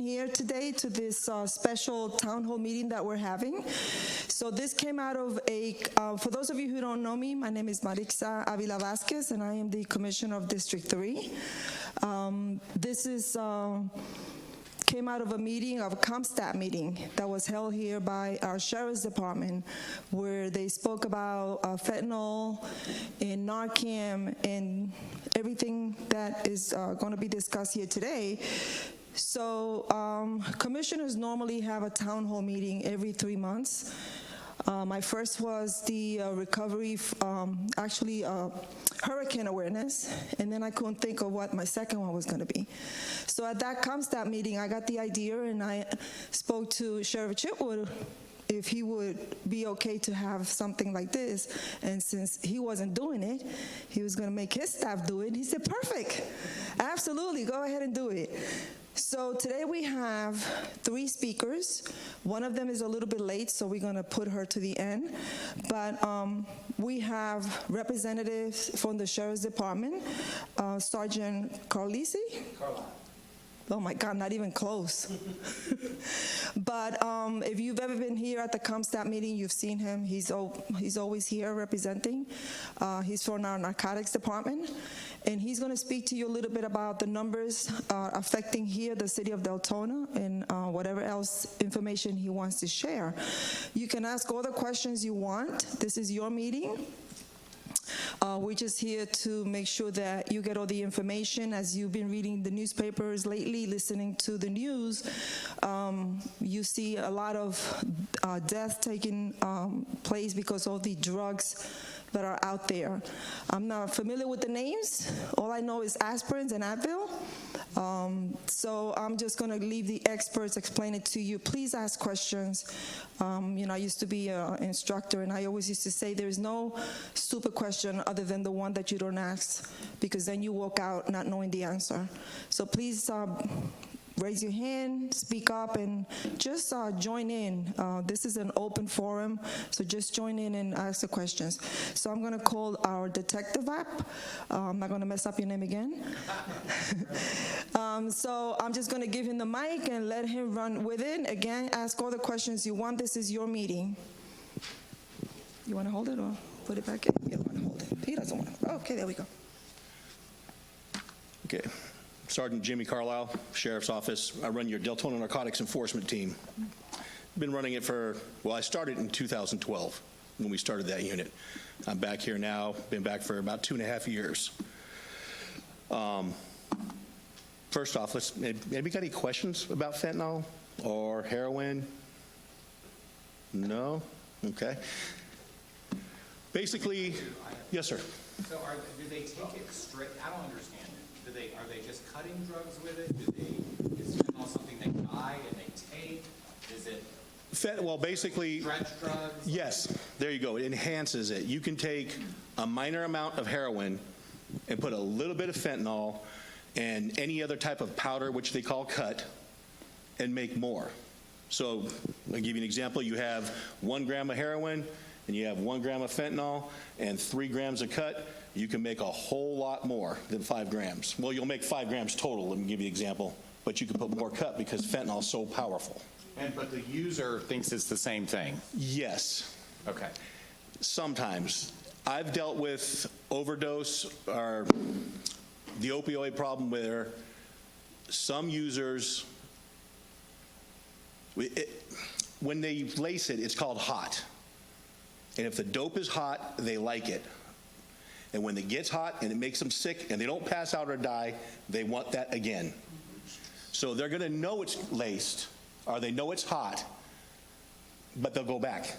here today to this special town hall meeting that we're having. So this came out of for those of you who don't know me, my name is Marixa Avila Vasquez, and I am the Commissioner of District 3. This came out of a meeting, of a CompStat meeting that was held here by our Sheriff's Department, where they spoke about fentanyl and Narcan and everything that is going to be discussed here today. So commissioners normally have a town hall meeting every 3 months. My first was the recovery, hurricane awareness, and then I couldn't think of what my second one was going to be. So at that CompStat meeting, I got the idea, and I spoke to Sheriff Chitwood if he would be okay to have something like this. And since he wasn't doing it, he was going to make his staff do it. He said, perfect, absolutely, go ahead and do it. So today we have 3 speakers. One of them is a little bit late, so we're going to put her to the end. But we have representatives from the Sheriff's Department, Sergeant Carlisi. Oh my God, not even close. But if you've ever been here at the CompStat meeting, you've seen him. He's always here representing. He's from our narcotics department. And he's going to speak to you a little bit about the numbers affecting here the city of Deltona and whatever else information he wants to share. You can ask all the questions you want. This is your meeting. We're just here to make sure that you get all the information. As you've been reading the newspapers lately, listening to the news, you see a lot of death taking place because of the drugs that are out there. I'm not familiar with the names. All I know is aspirins and Advil. So I'm just going to leave the experts explain it to you. Please ask questions. I used to be an instructor, and I always used to say there's no stupid question other than the one that you don't ask, because then you walk out not knowing the answer. So please raise your hand, speak up, and just join in. This is an open forum, so just join in and ask the questions. So I'm going to call our detective up. I'm not going to mess up your name again. So I'm just going to give him the mic and let him run with it. Again, ask all the questions you want. This is your meeting. You want to hold it or put it back in? You don't want to hold it. He doesn't want to. Okay, there we go. Okay. Sergeant Jimmy Carlisle, Sheriff's Office. I run your Deltona Narcotics Enforcement Team. Been running it I started in 2012 when we started that unit. I'm back here now, been back for about 2.5 years. First off, anybody got any questions about fentanyl or heroin? No? Okay. Basically, yes, sir. So do they take it straight? I don't understand it. Are they just cutting drugs with it? Is fentanyl something they buy and they take? Is it basically, stretch drugs? Yes, there you go. It enhances it. You can take a minor amount of heroin and put a little bit of fentanyl and any other type of powder, which they call cut, and make more. So I'll give you an example. You have 1 gram of heroin and you have 1 gram of fentanyl and 3 grams of cut. You can make a whole lot more than 5 grams. Well, you'll make 5 grams total, let me give you an example, but you can put more cut because fentanyl is so powerful. But the user thinks it's the same thing? Yes. Okay. Sometimes. I've dealt with overdose or the opioid problem where some users, when they lace it, it's called hot. And if the dope is hot, they like it. And when it gets hot and it makes them sick and they don't pass out or die, they want that again. So they're going to know it's laced or they know it's hot, but they'll go back.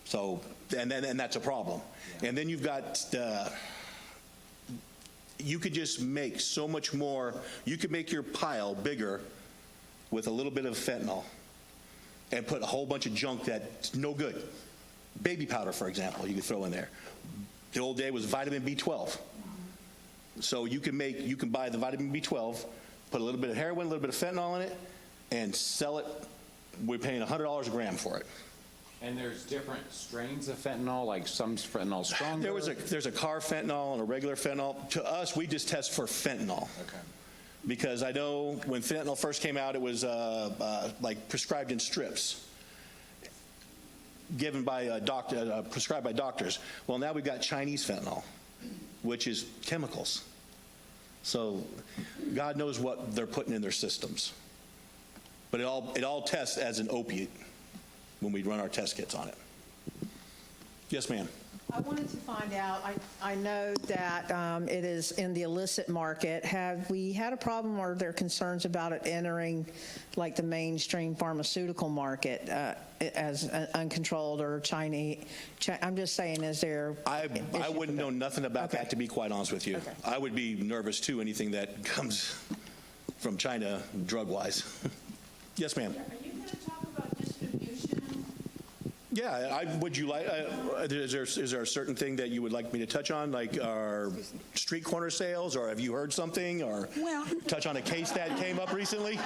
So, and that's a problem. Yeah. And then you've got, you could just make so much more. You could make your pile bigger with a little bit of fentanyl and put a whole bunch of junk that's no good. Baby powder, for example, you could throw in there. The old day was vitamin B12. So you can buy the vitamin B12, put a little bit of heroin, a little bit of fentanyl in it, and sell it. We're paying $100 a gram for it. And there's different strains of fentanyl, like some fentanyl stronger? There's a car fentanyl and a regular fentanyl. To us, we just test for fentanyl. Okay. Because I know when fentanyl first came out, it was like prescribed in strips, given by prescribed by doctors. Well, now we've got Chinese fentanyl, which is chemicals. So God knows what they're putting in their systems. But it all tests as an opiate when we run our test kits on it. Yes, ma'am. I wanted to find out, I know that it is in the illicit market. Have we had a problem or are there concerns about it entering like the mainstream pharmaceutical market as uncontrolled or Chinese? I'm just saying, is there? I wouldn't know nothing about that, to be quite honest with you. Okay. I would be nervous too, anything that comes from China drug-wise. Yes, ma'am. Are you going to talk about distribution? Yeah, would you like, is there a certain thing that you would like me to touch on, like our street corner sales, or have you heard something, or Well- touch on a case that came up recently?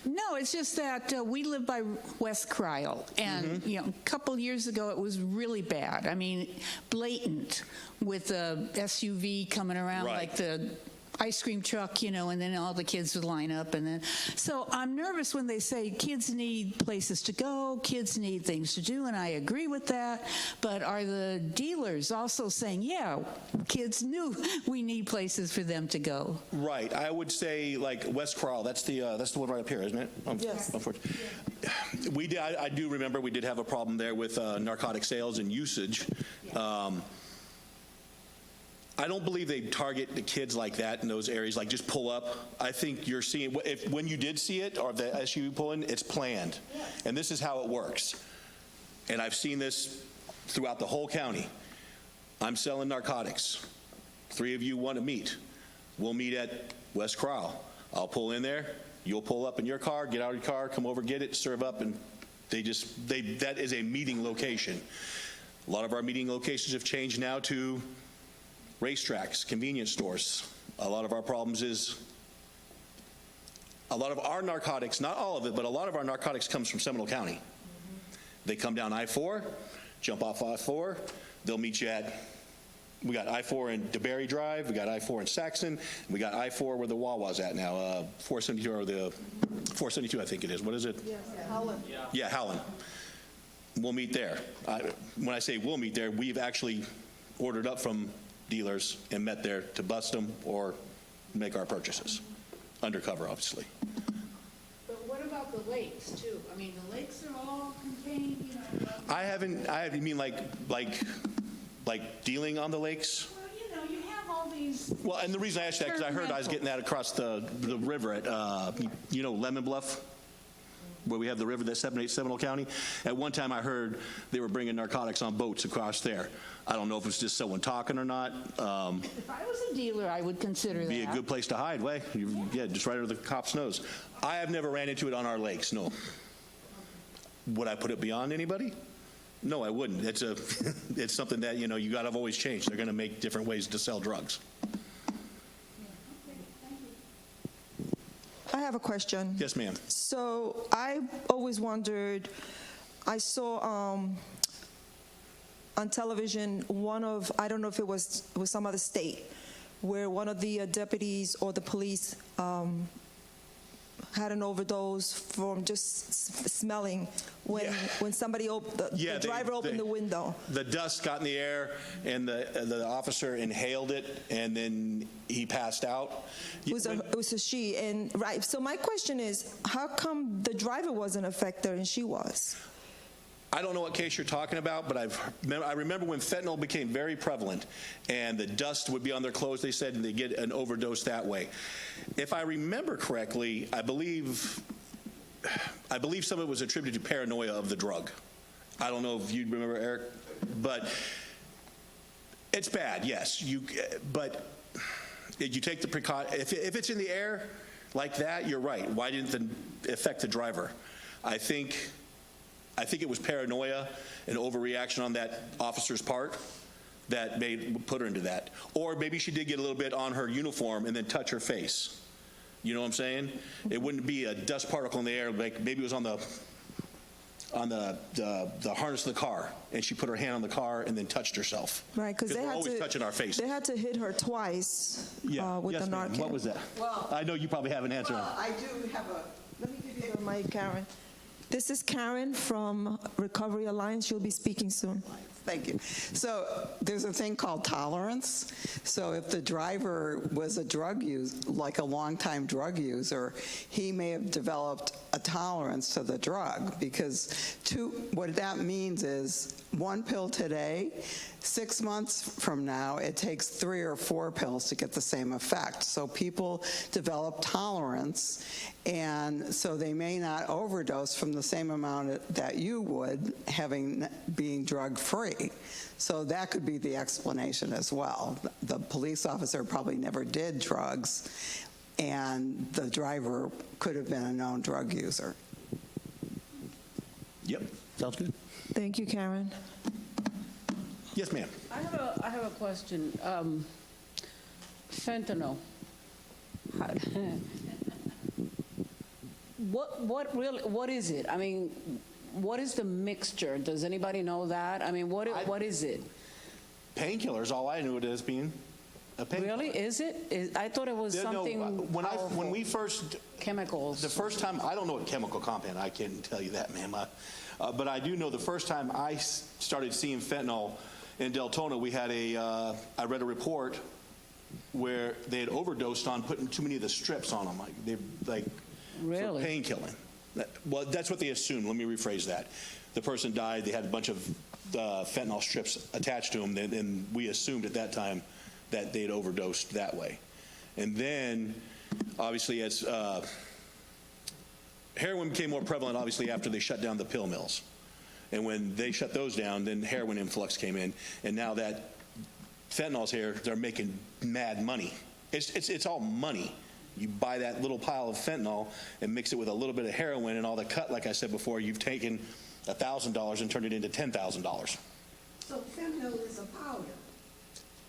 No, it's just that we live by West Cryle, and you know, a couple years ago it was really bad. I mean, blatant with the SUV coming around Right. like the ice cream truck, you know, and then all the kids would line up, and then so I'm nervous when they say kids need places to go, kids need things to do, and I agree with that. But are the dealers also saying, yeah, kids knew we need places for them to go? Right, I would say like West Cryle, that's the one right up here, isn't it? Yes. We I do remember we did have a problem there with narcotic sales and usage. I don't believe they target the kids like that in those areas, like just pull up. I think you're seeing, when you did see it, or the SUV pull in, it's planned. And this is how it works. And I've seen this throughout the whole county. I'm selling narcotics. 3 of you want to meet. We'll meet at West Cryle. I'll pull in there. You'll pull up in your car, get out of your car, come over, get it, serve up, and that is a meeting location. A lot of our meeting locations have changed now to racetracks, convenience stores. A lot of our problems is a lot of our narcotics, not all of it, but a lot of our narcotics comes from Seminole County. They come down I-4, jump off I-4, they'll meet you at, we got I-4 in DeBerry Drive, we got I-4 in Saxon, and we got I-4 where the Wawa's at now, 472, or the 472 I think it is. What is it? Howland. Yeah, Howland. We'll meet there. When I say we'll meet there, we've actually ordered up from dealers and met there to bust them or make our purchases. Undercover, obviously. But what about the lakes, too? I mean, the lakes are all contained, you know. You mean like dealing on the lakes? Well, you know, you have all these. Well, and the reason I asked that, because I heard I was getting that across the river at, Lemon Bluff, where we have the river that separates Seminole County. At one time I heard they were bringing narcotics on boats across there. I don't know if it's just someone talking or not. If I was a dealer, I would consider that. Be a good place to hide. Yeah, just right under the cop's nose. I have never ran into it on our lakes, no. Would I put it beyond anybody? No, I wouldn't. It's something that, you got to always change. They're going to make different ways to sell drugs. I have a question. Yes, ma'am. So I always wondered, I saw on television I don't know if it was some other state, where one of the deputies or the police had an overdose from just smelling when somebody the driver opened the window. The dust got in the air, and the officer inhaled it, and then he passed out. It was a she, and right. So my question is, how come the driver wasn't affected and she was? I don't know what case you're talking about, but I remember when fentanyl became very prevalent and the dust would be on their clothes, they said, and they get an overdose that way. If I remember correctly, I believe some of it was attributed to paranoia of the drug. I don't know if you remember, Eric, but it's bad, yes. But you take the precaution. If it's in the air like that, you're right. Why didn't it affect the driver? I think it was paranoia and overreaction on that officer's part that put her into that. Or maybe she did get a little bit on her uniform and then touch her face. You know what I'm saying? It wouldn't be a dust particle in the air, like maybe it was on the harness of the car, and she put her hand on the car and then touched herself. Right, because they we're had always to touching our faces. They had to hit her twice with Yes, the ma'am. Narcan. What was that? Well- I know you probably have an answer. I do have a, Let me give you the mic, Karen. This is Karen from Recovery Alliance. She'll be speaking soon. thank you. So there's a thing called tolerance. So if the driver was a drug user, like a longtime drug user, he may have developed a tolerance to the drug, because what that means is 1 pill today, 6 months from now, it takes 3 or 4 pills to get the same effect. So people develop tolerance, and so they may not overdose from the same amount that you would, being drug-free. So that could be the explanation as well. The police officer probably never did drugs, and the driver could have been a known drug user. Yep, sounds good. Thank you, Karen. Yes, ma'am. I have a question. Fentanyl. What is it? I mean, what is the mixture? Does anybody know that? I mean, what is it? Painkillers, all I knew it as being a painkiller. Really? Is it? I thought it was Yeah, no, something when we first, chemicals. the first time, I don't know what chemical compound, I can't tell you that, ma'am. But I do know the first time I started seeing fentanyl in Deltona, we had I read a report where they had overdosed on putting too many of the strips on them, Really? for painkilling. Well, that's what they assumed. Let me rephrase that. The person died, they had a bunch of fentanyl strips attached to them, and we assumed at that time that they'd overdosed that way. And then, obviously, as heroin became more prevalent, obviously, after they shut down the pill mills. And when they shut those down, then heroin influx came in. And now that fentanyl's here, they're making mad money. It's all money. You buy that little pile of fentanyl and mix it with a little bit of heroin, and all the cut, like I said before, you've taken $1,000 and turned it into $10,000. So fentanyl is a powder.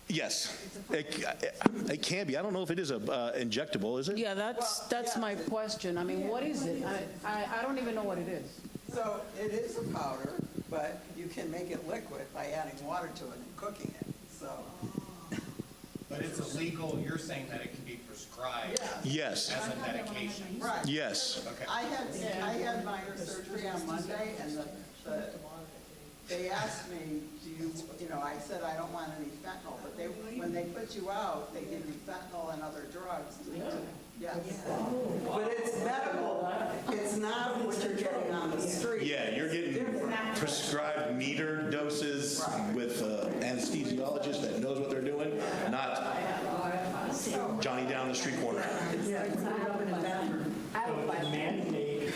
Yes, it can be. I don't know if it is injectable, is it? Yeah, that's my question. I mean, what is it? I don't even know what it is. So it is a powder, but you can make it liquid by adding water to it and cooking it. So But it's illegal, you're saying that it can be prescribed Yes, as a medication? right. yes. Okay. I had minor surgery on Monday, and they asked me, I said I don't want any fentanyl, but when they put you out, they give you fentanyl and other drugs. Yes. But it's medical. It's not what you're getting on the street. Yeah, you're getting prescribed metered doses with anesthesiologist that knows what they're doing, not Johnny down the street corner. Man-made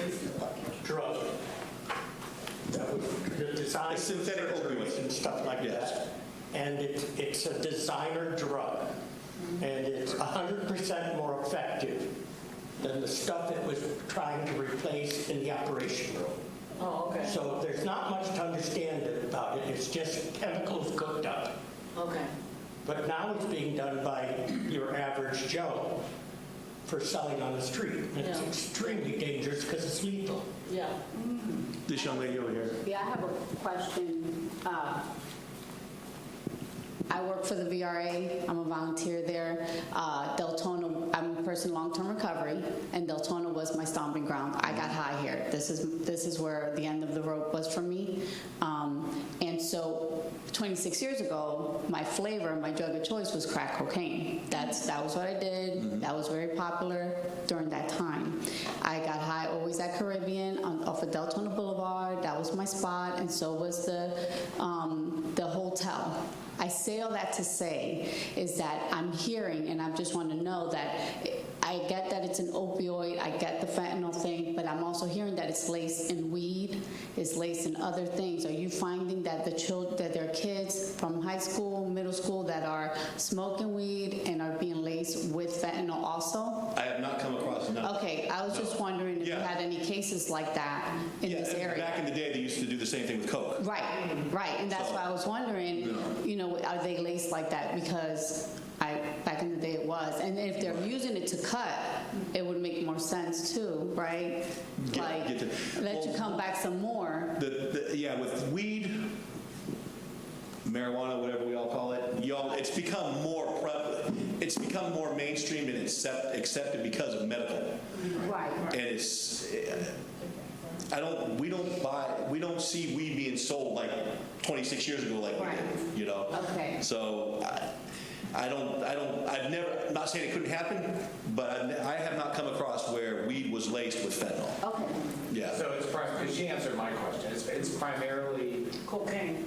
drug that was designed It's synthetic for surgeries opioids. and stuff like Yes. that. And it's a designer drug, and it's 100% more effective than the stuff it was trying to replace in the operation room. Oh, okay. So there's not much to understand about it. It's just chemicals cooked up. Okay. But now it's being done by your average Joe for selling on the street. It's Yeah. extremely dangerous because it's lethal. Yeah. This young lady over here. Yeah, I have a question. I work for the VRA. I'm a volunteer there. Deltona, I'm a person in long-term recovery, and Deltona was my stomping ground. I got high here. This is where the end of the rope was for me. And so 26 years ago, my flavor, my drug of choice was crack cocaine. That was what I did. That was very popular during that time. I got high always at Caribbean off of Deltona Boulevard. That was my spot, and so was the hotel. I say all that to say is that I'm hearing, and I just want to know that I get that it's an opioid, I get the fentanyl thing, but I'm also hearing that it's laced in weed, it's laced in other things. Are you finding that that there are kids from high school, middle school that are smoking weed and are being laced with fentanyl also? I have not come across none No. Okay, I was just wondering if you Yeah. had any cases like that in this area. Back in the day, they used to do the same thing with Coke. Right, and that's So, why I was wondering, are they laced like that? Because back in the day it was, and if they're using it to cut, it would make more sense too, right? Let you come back some more. Yeah, with weed, marijuana, whatever we all call it, it's become more prevalent. It's become more mainstream and accepted because of medical. Right. And we don't see weed being sold like 26 years ago like we did, Okay. So I'm not saying it couldn't happen, but I have not come across where weed was laced with fentanyl. Okay. Yeah. So because she answered my question. It's primarily Cocaine.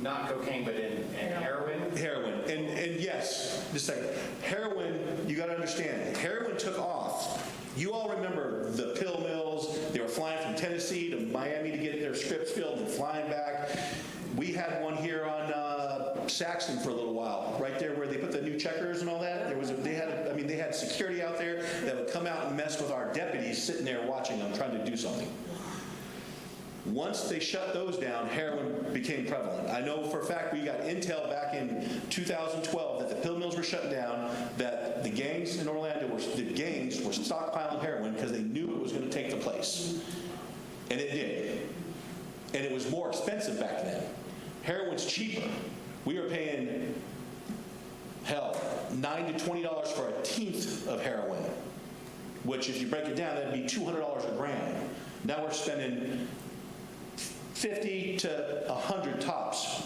not cocaine, but in heroin. Heroin. And yes, just a second. Heroin, you got to understand, heroin took off. You all remember the pill mills. They were flying from Tennessee to Miami to get their scripts filled and flying back. We had one here on Saxon for a little while, right there where they put the new checkers and all that. They had security out there that would come out and mess with our deputies sitting there watching them trying to do something. Once they shut those down, heroin became prevalent. I know for a fact we got intel back in 2012 that the pill mills were shut down, that the gangs in Orlando were stockpiling heroin because they knew it was going to take the place. And it did. And it was more expensive back then. Heroin's cheaper. We were paying, $9 to $20 for a tenth of heroin, which if you break it down, that'd be $200 a gram. Now we're spending 50 to 100 tops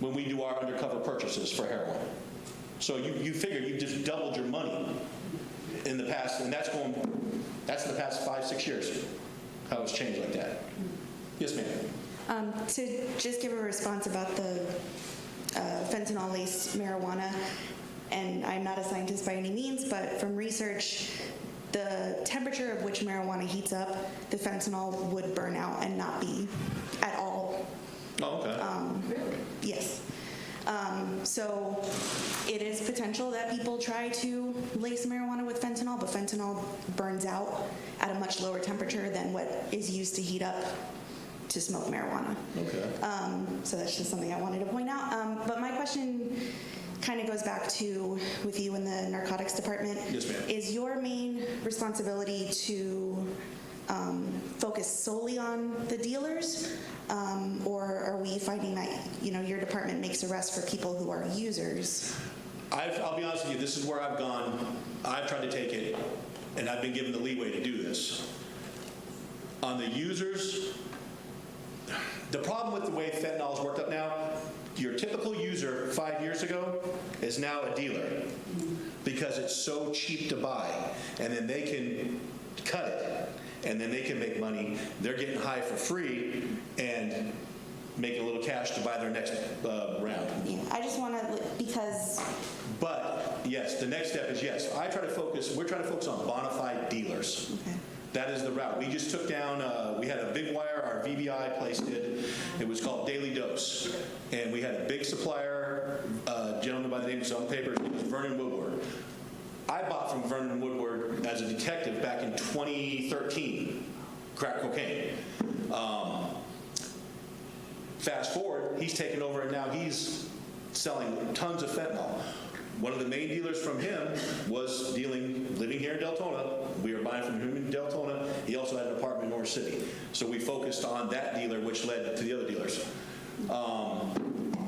when we do our undercover purchases for heroin. So you figure you've just doubled your money in the past, and that's in the past 5-6 years, how it's changed like that. Yes, ma'am. To just give a response about the fentanyl-laced marijuana, and I'm not a scientist by any means, but from research, the temperature of which marijuana heats up, the fentanyl would burn out and not be at all. Oh, okay. Really? Yes. So it is potential that people try to lace marijuana with fentanyl, but fentanyl burns out at a much lower temperature than what is used to heat up to smoke marijuana. Okay. So that's just something I wanted to point out. But my question kind of goes back to with you in the narcotics department. Yes, ma'am. Is your main responsibility to focus solely on the dealers, or are we finding that your department makes arrests for people who are users? I'll be honest with you. This is where I've gone. I've tried to take it, and I've been given the leeway to do this. On the users, the problem with the way fentanyl is worked up now, your typical user 5 years ago is now a dealer because it's so cheap to buy, and then they can cut it, and then they can make money. They're getting high for free and make a little cash to buy their next round. Yeah, I just want to, because... But yes, the next step is yes. We're trying to focus on bona fide dealers. Okay. That is the route. We just took down, we had a big wire, our VBI place did. It was called Daily Dose. And we had a big supplier, a gentleman by the name of some papers, it was Vernon Woodward. I bought from Vernon Woodward as a detective back in 2013, crack cocaine. Fast forward, he's taken over and now he's selling tons of fentanyl. One of the main dealers from him was living here in Deltona. We were buying from him in Deltona. He also had an apartment in Orange City. So we focused on that dealer, which led to the other dealers.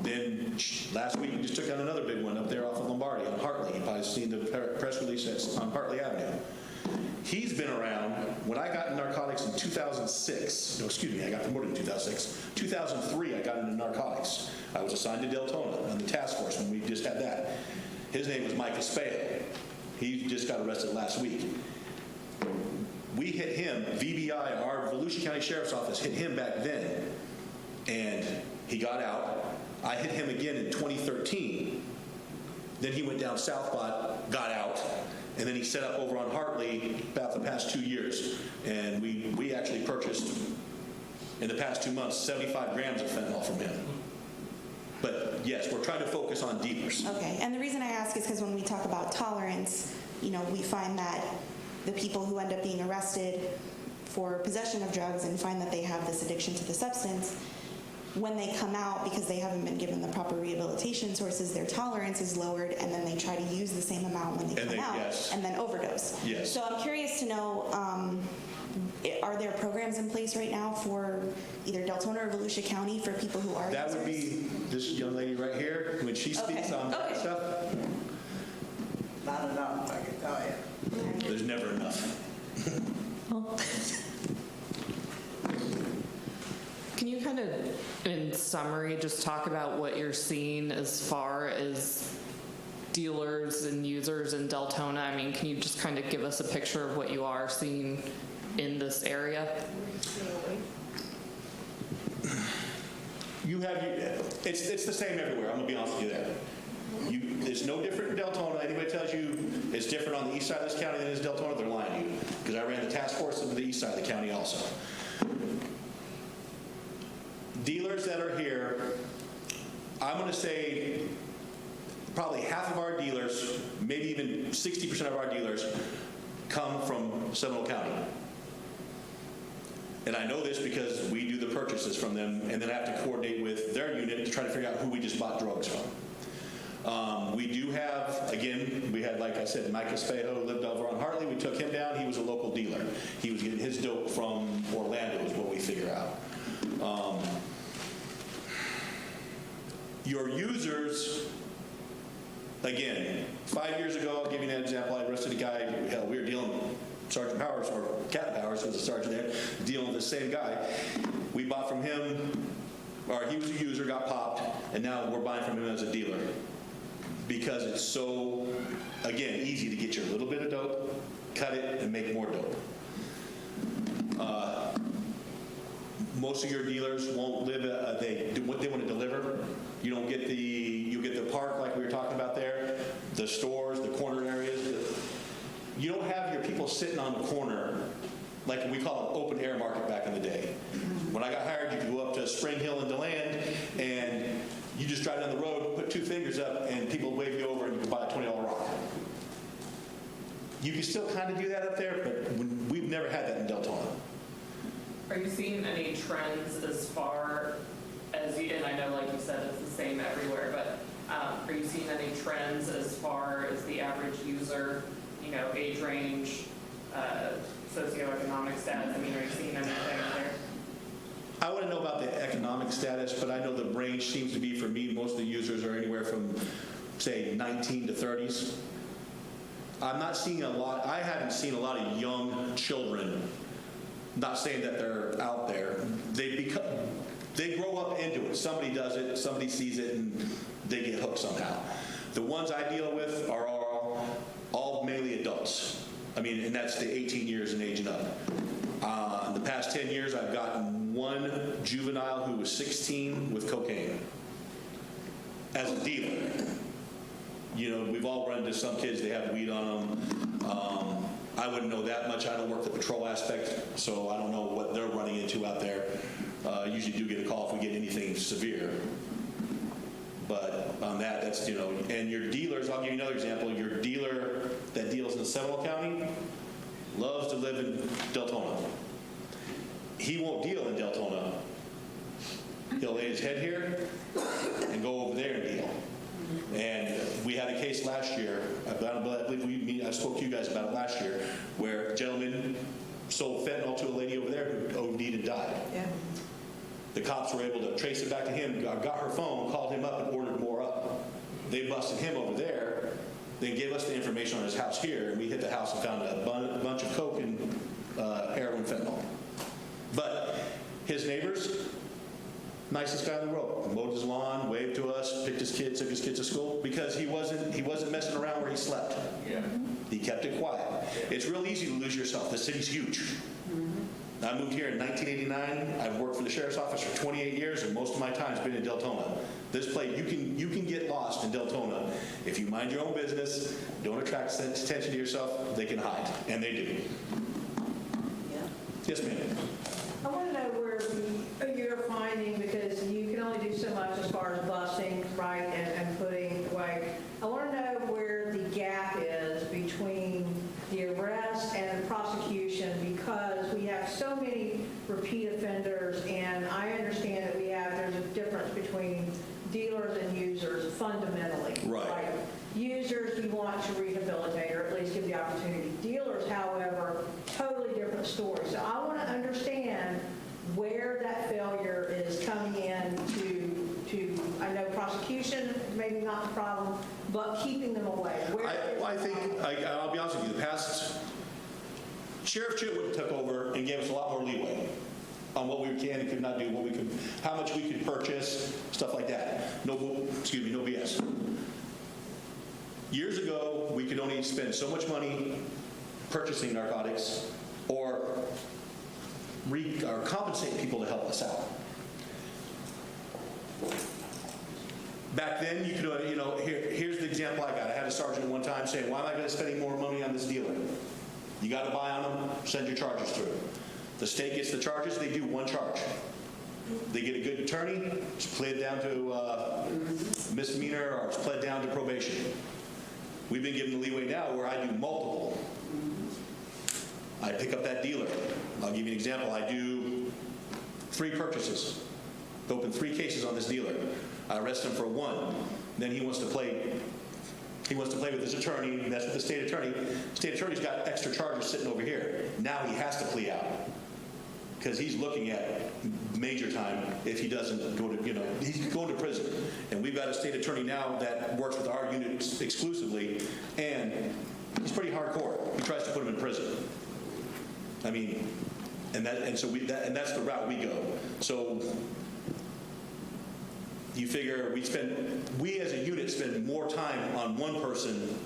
Then last week, we just took down another big one up there off of Lombardi on Hartley. You've probably seen the press release that's on Hartley Avenue. He's been around. When I got in narcotics in 2006, no, excuse me, I got promoted in 2006. 2003, I got into narcotics. I was assigned to Deltona on the task force when we just had that. His name was Mike Espeo. He just got arrested last week. We hit him, VBI, our Volusia County Sheriff's Office, hit him back then, and he got out. I hit him again in 2013. Then he went down Southbot, got out, and then he set up over on Hartley about the past 2 years. And we actually purchased, in the past 2 months, 75 grams of fentanyl from him. But yes, we're trying to focus on dealers. Okay, and the reason I ask is because when we talk about tolerance, we find that the people who end up being arrested for possession of drugs and find that they have this addiction to the substance, when they come out, because they haven't been given the proper rehabilitation sources, their tolerance is lowered, and then they try to use the same amount when they come out, yes. and then overdose. Yes. So I'm curious to know, are there programs in place right now for either Deltona or Volusia County for people who are That would users? be this young lady right here, when she speaks on that Okay. stuff, Not enough, I can tell you. there's never enough. Can you kind of, in summary, just talk about what you're seeing as far as dealers and users in Deltona? I mean, can you just kind of give us a picture of what you are seeing in this area? You have, it's the same everywhere, I'm gonna be honest with you there. It's no different in Deltona. Anybody tells you it's different on the east side of this county than it is Deltona, they're lying to you. Because I ran the task force of the east side of the county also. Dealers that are here, I'm gonna say probably half of our dealers, maybe even 60% of our dealers, come from Seminole County. And I know this because we do the purchases from them, and then I have to coordinate with their unit to try to figure out who we just bought drugs from. We do have, again, we had, like I said, Mike Espejo, who lived over on Hartley. We took him down. He was a local dealer. He was getting his dope from Orlando is what we figure out. Your users, again, 5 years ago, I'll give you an example. I arrested a guy, hell, we were dealing with Sergeant Powers, or Captain Powers, who was a sergeant there, dealing with the same guy. We bought from him, or he was a user, got popped, and now we're buying from him as a dealer. Because it's so, again, easy to get your little bit of dope, cut it, and make more dope. Most of your dealers won't live, what they want to deliver. You don't get you get the park like we were talking about there, the stores, the corner areas. You don't have your people sitting on the corner like we call it open air market back in the day. When I got hired, you could go up to Spring Hill and DeLand, and you just drive down the road, put 2 fingers up, and people wave you over, and you can buy a $20 rock. You can still kind of do that up there, but we've never had that in Deltona. Are you seeing any trends as far as, and I know like you said it's the same everywhere, but are you seeing any trends as far as the average user, age range, socioeconomic status? I mean, are you seeing anything there? I wouldn't know about the economic status, but I know the range seems to be, for me, most of the users are anywhere from, say, 19 to 30s. I'm not seeing I haven't seen a lot of young children, not saying that they're out there. They grow up into it. Somebody does it, somebody sees it, and they get hooked somehow. The ones I deal with are all mainly adults. I mean, and that's the 18 years and age and up. In the past 10 years, I've gotten one juvenile who was 16 with cocaine as a dealer. We've all run into some kids, they have weed on them. I wouldn't know that much. I don't work the patrol aspect, so I don't know what they're running into out there. Usually do get a call if we get anything severe. But on that's, and your dealers, I'll give you another example. Your dealer that deals in Seminole County loves to live in Deltona. He won't deal in Deltona. He'll lay his head here and go over there and deal. And we had a case last year, I believe I spoke to you guys about it last year, where a gentleman sold fentanyl to a lady over there who OD'd and died. Yeah. The cops were able to trace it back to him, got her phone, called him up, and ordered more up. They busted him over there. They gave us the information on his house here, and we hit the house and found a bunch of coke and heroin fentanyl. But his neighbors, nicest guy in the world, mowed his lawn, waved to us, picked his kid, took his kid to school, because he wasn't messing around where he slept. Yeah. He kept it quiet. It's real easy to lose yourself. The city's huge. I moved here in 1989. I've worked for the sheriff's office for 28 years, and most of my time's been in Deltona. This place, you can get lost in Deltona. If you mind your own business, don't attract attention to yourself, they can hide, and they do. Yeah. Yes, ma'am. I want to know where you're finding, because you can only do so much as far as busting, right, and putting away. I want to know where the gap is between the arrest and repeat offenders, and I understand that there's a difference between dealers and users fundamentally. Right. Users we want to rehabilitate or at least give the opportunity. Dealers, however, totally different story. So I want to understand where that failure is coming in to I know prosecution, maybe not the problem, but keeping them away. I think, I'll be honest with you, the past, Sheriff Chitwood took over and gave us a lot more leeway on what we can and could not do, what we could, how much we could purchase, stuff like that. No BS. Years ago, we could only spend so much money purchasing narcotics or compensate people to help us out. Back then, you could, here's the example I got. I had a sergeant one time saying, why am I going to spend any more money on this dealer? You got to buy on them, send your charges through. The state gets the charges, they do one charge. They get a good attorney, it's pled down to misdemeanor, or it's pled down to probation. We've been given the leeway now where I do multiple. I pick up that dealer. I'll give you an example. I do 3 purchases. Open 3 cases on this dealer. I arrest him for 1. Then he wants to play with his attorney. That's with the state attorney. The state attorney's got extra charges sitting over here. Now he has to plea out because he's looking at major time if he doesn't go to, he's going to prison. And we've got a state attorney now that works with our unit exclusively, and he's pretty hardcore. He tries to put him in prison. I mean, and that's the route we go. So you figure we as a unit spend more time on one person,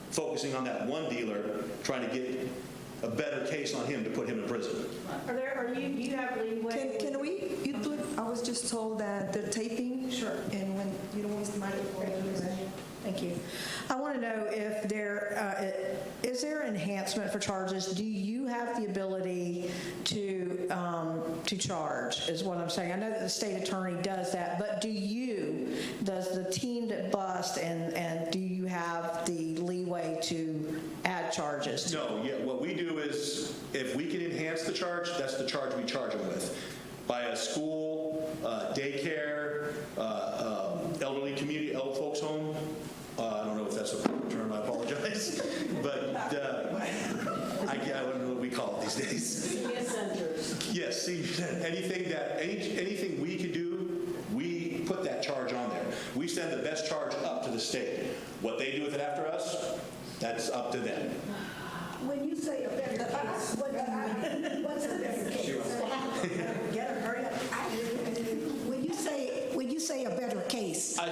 focusing on that one dealer, trying to get a better case on him to put him in prison. Do you have leeway? Can we, I was just told that they're taping. Sure. And when you don't use the microphone. Thank you. I want to know if is there enhancement for charges? Do you have the ability to charge, is what I'm saying. I know that the state attorney does that, but does the team that bust, and do you have the leeway to add charges? No, yeah, what we do is, if we can enhance the charge, that's the charge we charge them with. By a school, daycare, elderly community, old folks home. I don't know if that's a proper term, I apologize. But I don't know what we call it these days. Senior centers. Yes, see, anything we can do, we put that charge on there. We send the best charge up to the state. What they do with it after us, that's up to them. When you say a better case, what's a better case? Get her, hurry up. When you say a better case, I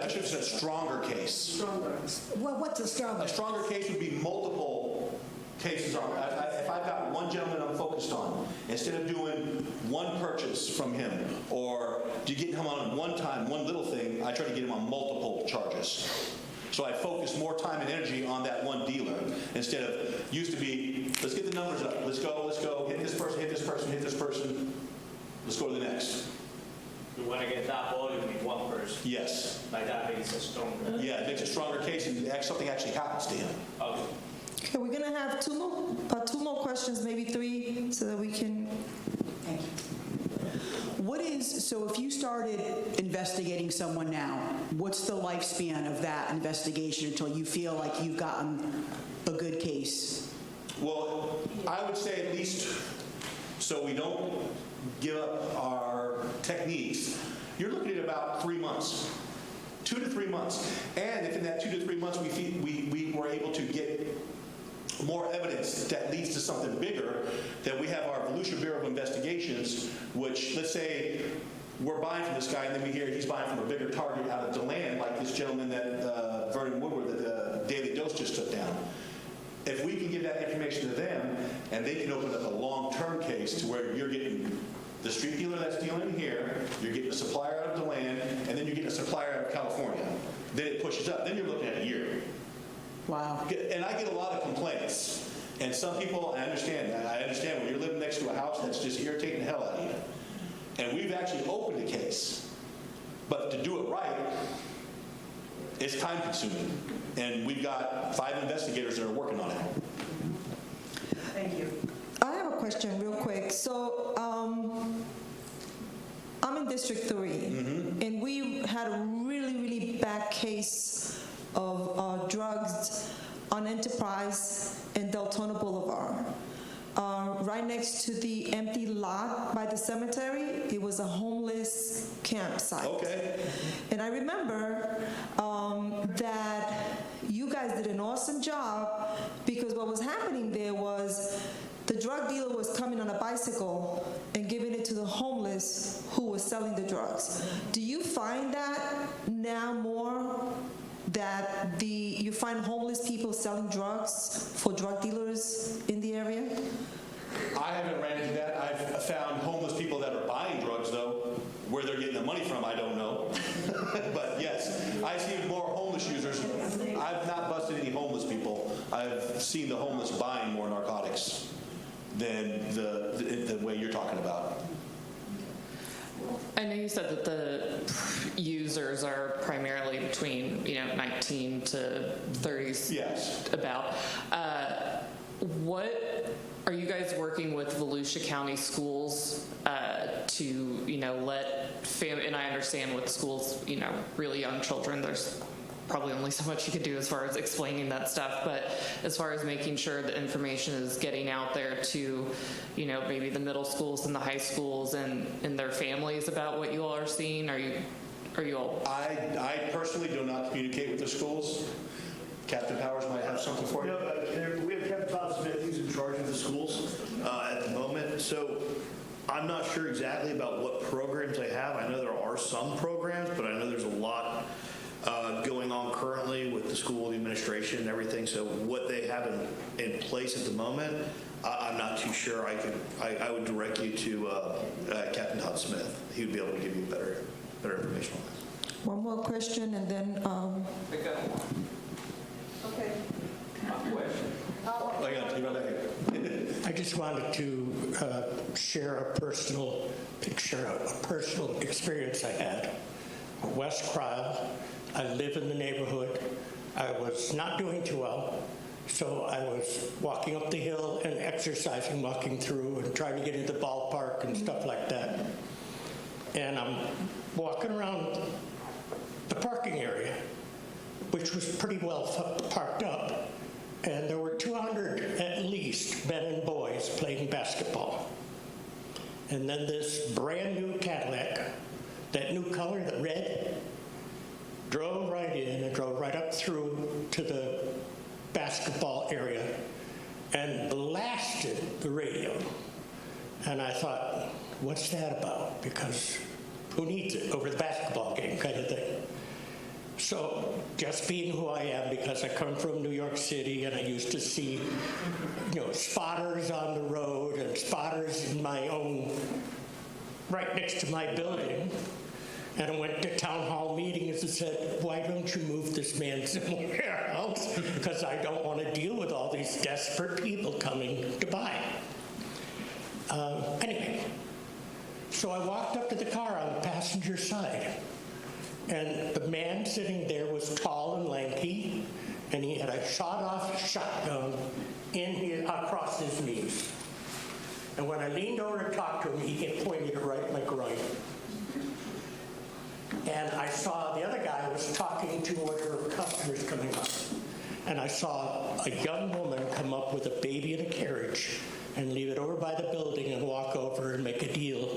should have said stronger case. stronger. Well, what's a stronger? A stronger case would be multiple cases on. If I've got one gentleman I'm focused on, instead of doing one purchase from him, or you get him on one time, one little thing, I try to get him on multiple charges. So I focus more time and energy on that one dealer instead of, used to be, let's get the numbers up, let's go, hit this person, hit this person, hit this person, let's go to the next. You want to get that volume in one person. Yes. Like that makes it stronger. Yeah, it makes a stronger case and something actually happens to him. Okay. Okay, we're going to have two more questions, maybe 3, so that we can. Thank you. So if you started investigating someone now, what's the lifespan of that investigation until you feel like you've gotten a good case? Well, I would say at least, so we don't give up our techniques, you're looking at about 3 months. 2 to 3 months. And if in that 2 to 3 months we were able to get more evidence that leads to something bigger, then we have our Volusia Bureau of Investigations, which, let's say, we're buying from this guy, and then we hear he's buying from a bigger target out of DeLand, like this gentleman that Vernon Woodward, that Daily Dose just took down. If we can give that information to them, and they can open up a long-term case to where you're getting the street dealer that's dealing here, you're getting a supplier out of DeLand, and then you're getting a supplier out of California. Then it pushes up. Then you're looking at a year. Wow. And I get a lot of complaints. And some people, I understand when you're living next to a house that's just irritating the hell out of you. And we've actually opened a case. But to do it right, it's time consuming. And we've got 5 investigators that are working on it. Thank you. I have a question. that case of drugs on Enterprise and Deltona Boulevard. Right next to the empty lot by the cemetery, it was a homeless campsite. Okay. And I remember that you guys did an awesome job, because what was happening there was the drug dealer was coming on a bicycle and giving it to the homeless who was selling the drugs. Do you find that now more, that you find homeless people selling drugs for drug dealers in the area? I haven't ran into that. I've found homeless people that are buying drugs, though. Where they're getting the money from, I don't know. But yes, I see more homeless users. I've not busted any homeless people. I've seen the homeless buying more narcotics than the way you're talking about. I know you said that the users are primarily between 19 to 30s. Yes. About. What are you guys working with Volusia County schools to let and I understand with schools, really young children, there's probably only so much you could do as far as explaining that stuff, but as far as making sure the information is getting out there to, maybe the middle schools and the high schools and their families about what you all are seeing, are you all? I personally do not communicate with the schools. Captain Powers might have something for you. No, we have Captain Todd Smith, who's in charge of the schools at the moment. So I'm not sure exactly about what programs they have. I know there are some programs, but I know there's a lot going on currently with the school administration and everything. So what they have in place at the moment, I'm not too sure. I would direct you to Captain Todd Smith. He would be able to give you better information on this. One more question, and then Okay. I just wanted to share a personal picture, a personal experience I had. West Cryle, I live in the neighborhood. I was not doing too well, so I was walking up the hill and exercising, walking through and trying to get into the ballpark and stuff like that. And I'm walking around the parking area, which was pretty well parked up, and there were 200 at least men and boys playing basketball. And then this brand new Cadillac, that new color, the red, drove right in and drove right up through to the basketball area and blasted the radio. And I thought, what's that about? Because who needs it over the basketball game kind of thing? So just being who I am, because I come from New York City and I used to see, spotters on the road and spotters in my own, right next to my building. And I went to town hall meetings and said, why don't you move this man somewhere else? Because I don't want to deal with all these desperate people coming to buy. Anyway, so I walked up to the car on the passenger side. And the man sitting there was tall and lanky, and he had a shot-off shotgun across his knees. And when I leaned over to talk to him, he pointed it right at my groin. And I saw the other guy was talking to one of her customers coming up. And I saw a young woman come up with a baby in a carriage and leave it over by the building and walk over and make a deal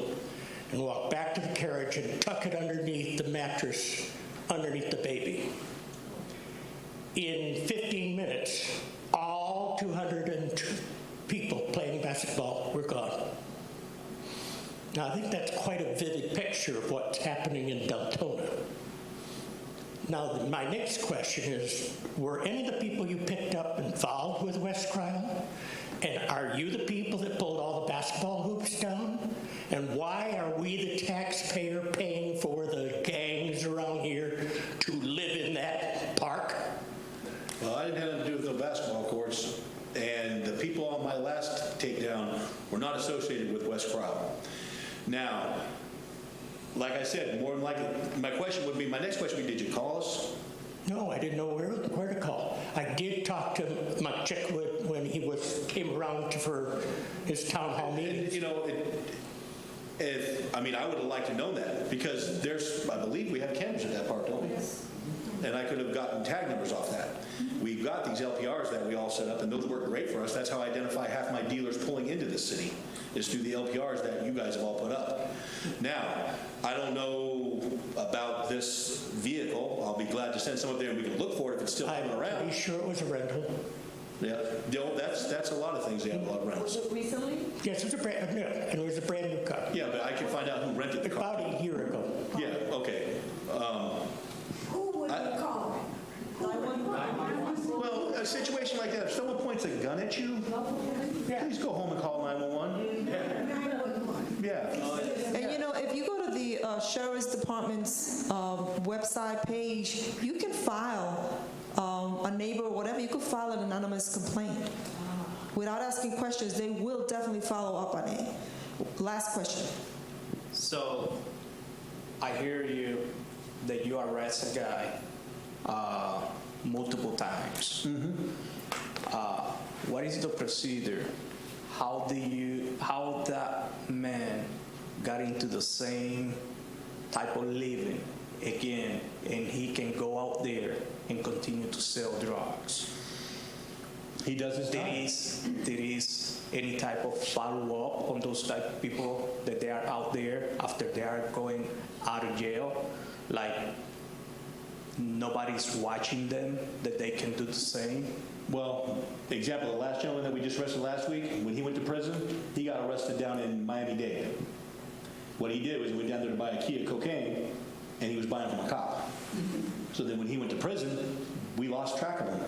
and walk back to the carriage and tuck it underneath the mattress, underneath the baby. In 15 minutes, all 202 people playing basketball were gone. Now, I think that's quite a vivid picture of what's happening in Deltona. Now, my next question is, were any of the people you picked up involved with West Cryle? And are you the people that pulled all the basketball hoops down? And why are we, the taxpayer, paying for the gangs around here to live in that park? Well, I didn't have anything to do with no basketball courts, and the people on my last takedown were not associated with West Cryle. Now, like I said, more than likely, my next question would be, did you call us? No, I didn't know where to call. I did talk to Mike Chickwood when he came around for his town hall meetings. I would have liked to know that, because I believe we have cameras at that park, don't we? and I could have gotten tag numbers off that. We've got these LPRs that we all set up, and those work great for us. That's how I identify half my dealers pulling into this city, is through the LPRs that you guys have all put up. Now, I don't know about this vehicle. I'll be glad to send some up there and we can look for it if it's still coming around. I'm pretty sure it was a rental. Yeah, that's a lot of things. They have a lot of rentals. Was it recently? Yes, it was and it was a brand new car. Yeah, but I can find out who rented the car. About a year ago. Yeah, okay. Who would you call? Well, a situation like that, if someone points a gun at you, please go home and call 911. Yeah. And you know, if you go to the Sheriff's Department's website page, you can file a neighbor or whatever, you could file an anonymous complaint. Without asking questions, they will definitely follow up on it. Last question. So, I hear you that you arrest a guy multiple times. What is the procedure? How that man got into the same type of living again, and he can go out there and continue to sell drugs? He does his time. There is any type of follow-up on those type of people that they are out there after they are going out of jail? Like, nobody's watching them, that they can do the same? Well, example, the last gentleman that we just arrested last week, when he went to prison, he got arrested down in Miami-Dade. What he did was he went down there to buy a key of cocaine, and he was buying from a cop. So then when he went to prison, we lost track of him.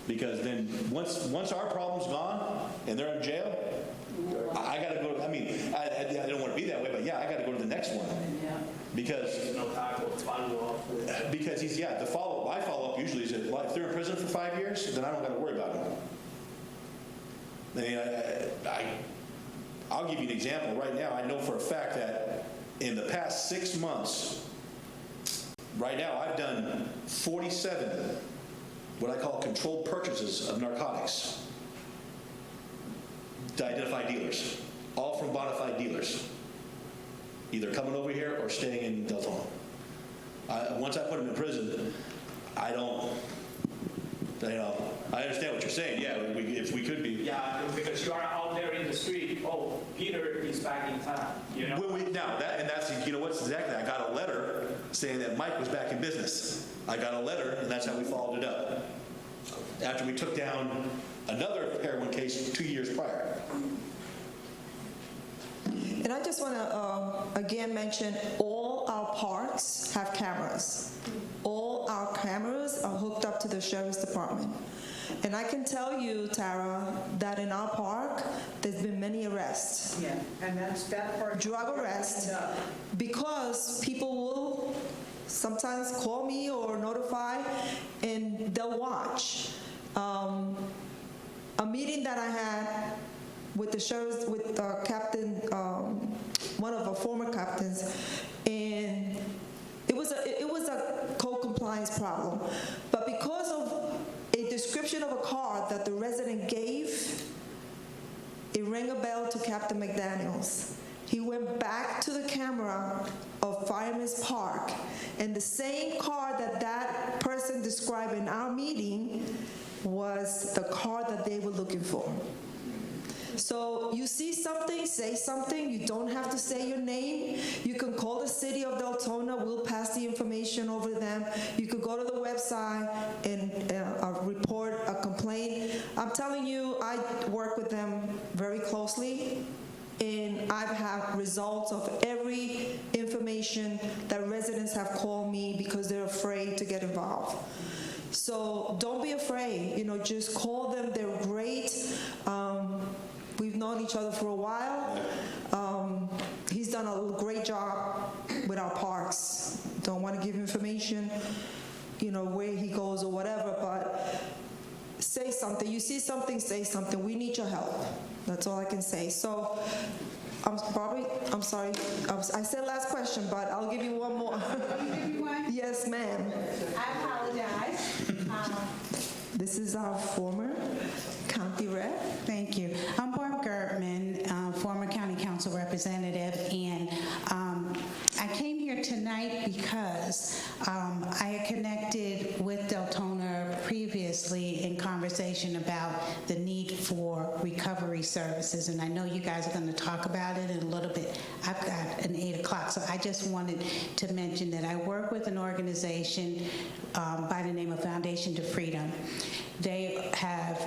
Because then once our problem's gone and they're in jail, I got to go. I mean, I don't want to be that way, but yeah, I got to go to the next one. Because he's the follow-up. My follow-up usually is that if they're in prison for 5 years, then I don't got to worry about them. I mean, I'll give you an example right now. I know for a fact that in the past 6 months, right now I've done 47 what I call controlled purchases of narcotics to identify dealers, all from bona fide dealers, either coming over here or staying in Deltona. Once I put them in prison, I don't, I understand what you're saying. Yeah, if we could be. Yeah, because you are out there in the street. Oh, Peter is back in town. You know. That's you know what's exactly. I got a letter saying that Mike was back in business. I got a letter, and that's how we followed it up. After we took down another heroin case 2 years prior. And I just want to again mention all our parks have cameras. All our cameras are hooked up to the Sheriff's Department. And I can tell you, Tara, that in our park, there's been many arrests. Yeah, and that's that part. Drug arrests, because people will sometimes call me or notify, and they'll watch. A meeting that I had with the sheriff's, with Captain, one of our former captains, and it was a code compliance problem. But because of a description of a car that the resident gave, it rang a bell to Captain McDaniels. He went back to the camera of Fireman's Park, and the same car that that person described in our meeting was the car that they were looking for. So you see something, say something. You don't have to say your name. You can call the city of Deltona. We'll pass the information over to them. You could go to the website and report a complaint. I'm telling you, I work with them very closely, and I've had results of every information that residents have called me because they're afraid to get involved. So don't be afraid, just call them. They're great. We've known each other for a while. He's done a great job with our parks. Don't want to give information, where he goes or whatever, but say something. You see something, say something. We need your help. That's all I can say. So I'm sorry. I said last question, but I'll give you one more. Can you give me one? Yes, ma'am. I apologize. This is our former county rep. Thank you. I'm Barb Gertman, former county council representative, and I came here tonight because I had connected with Deltona previously in conversation about the need for recovery services, and I know you guys are going to talk about it in a little bit. I've got an 8 o'clock, so I just wanted to mention that I work with an organization by the name of Foundation to Freedom. They have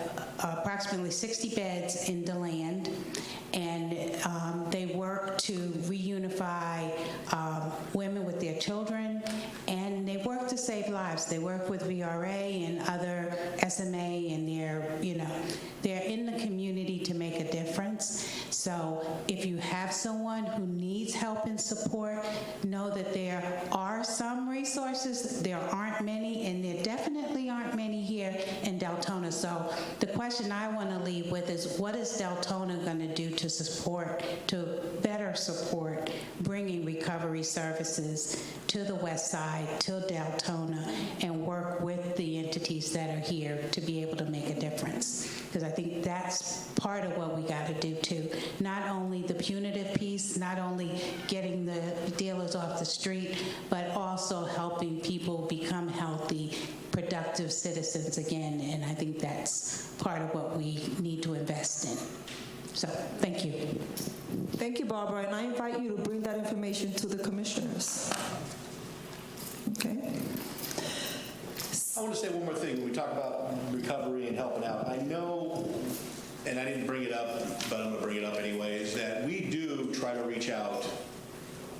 approximately 60 beds in DeLand, and they work to reunify women with their children, and they work to save lives. They work with VRA and other SMA, and they're in the community to make a difference. So if you have someone who needs help and support, know that there are some resources. There aren't many, and there definitely aren't many here in Deltona. So the question I want to leave with is, what is Deltona going to do to better support bringing recovery services to the west side, to Deltona, and work with the entities that are here to be able to make a difference? Because I think that's part of what we got to do too. Not only the punitive piece, not only getting the dealers off the street, but also helping people become healthy, productive citizens again, and I think that's part of what we need to invest in. So, thank you. Thank you, Barbara, and I invite you to bring that information to the commissioners. Okay. I want to say one more thing. When we talk about recovery and helping out, I know, and I didn't bring it up, but I'm going to bring it up anyway, is that we do try to reach out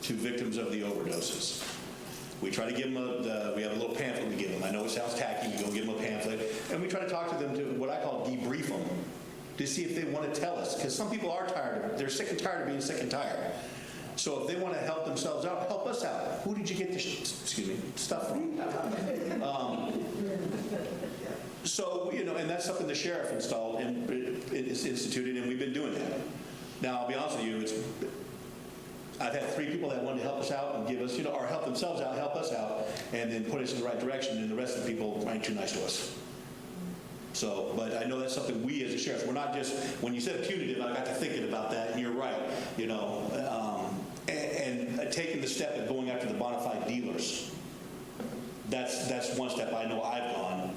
to victims of the overdoses. We try to give them we have a little pamphlet we give them. I know it sounds tacky, we go give them a pamphlet, and we try to talk to them to what I call debrief them, to see if they want to tell us, because some people are tired. They're sick and tired of being sick and tired. So if they want to help themselves out, help us out. Who did you get this stuff from? So, and that's something the sheriff installed and is instituted, and we've been doing that. Now, I'll be honest with you, I've had 3 people that wanted to help us out and give us, or help themselves out, help us out, and then put us in the right direction, and the rest of the people aren't too nice to us. So, but I know that's something we as a sheriff, we're not just, when you said punitive, I got to thinking about that, and you're right, and taking the step of going after the bona fide dealers. That's one step I know I've gone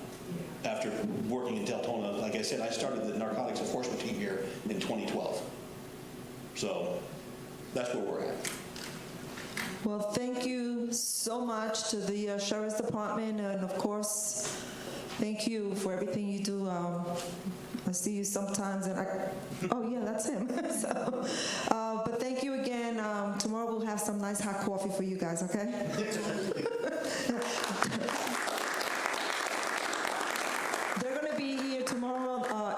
after working in Deltona. Like I said, I started the narcotics enforcement team here in 2012. So that's where we're at. Well, thank you so much to the Sheriff's Department, and of course, thank you for everything you do. I see you sometimes, and oh yeah, that's him. So, but thank you again. Tomorrow we'll have some nice hot coffee for you guys, okay? They're going to be here tomorrow.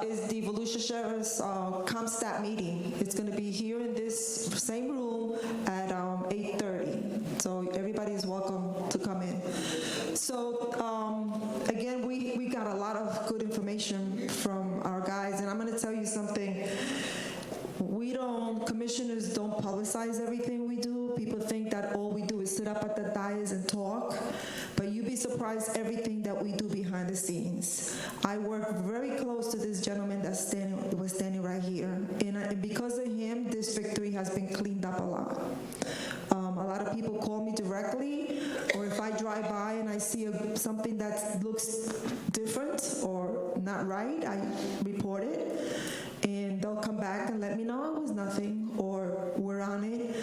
Is the Volusia Sheriff's ComStat meeting. It's going to be here in this same room at 8:30. So everybody is welcome to come in. So again, we got a lot of good information from our guys, and I'm going to tell you something. Commissioners don't publicize everything we do. People think that all we do is sit up at the dais and talk, but you'd be surprised everything that we do behind the scenes. I work very close to this gentleman was standing right here, and because of him, District 3 has been cleaned up a lot. A lot of people call me directly, or if I drive by and I see something that looks different or not right, I report it, and they'll come back and let me know it was nothing, or we're on it.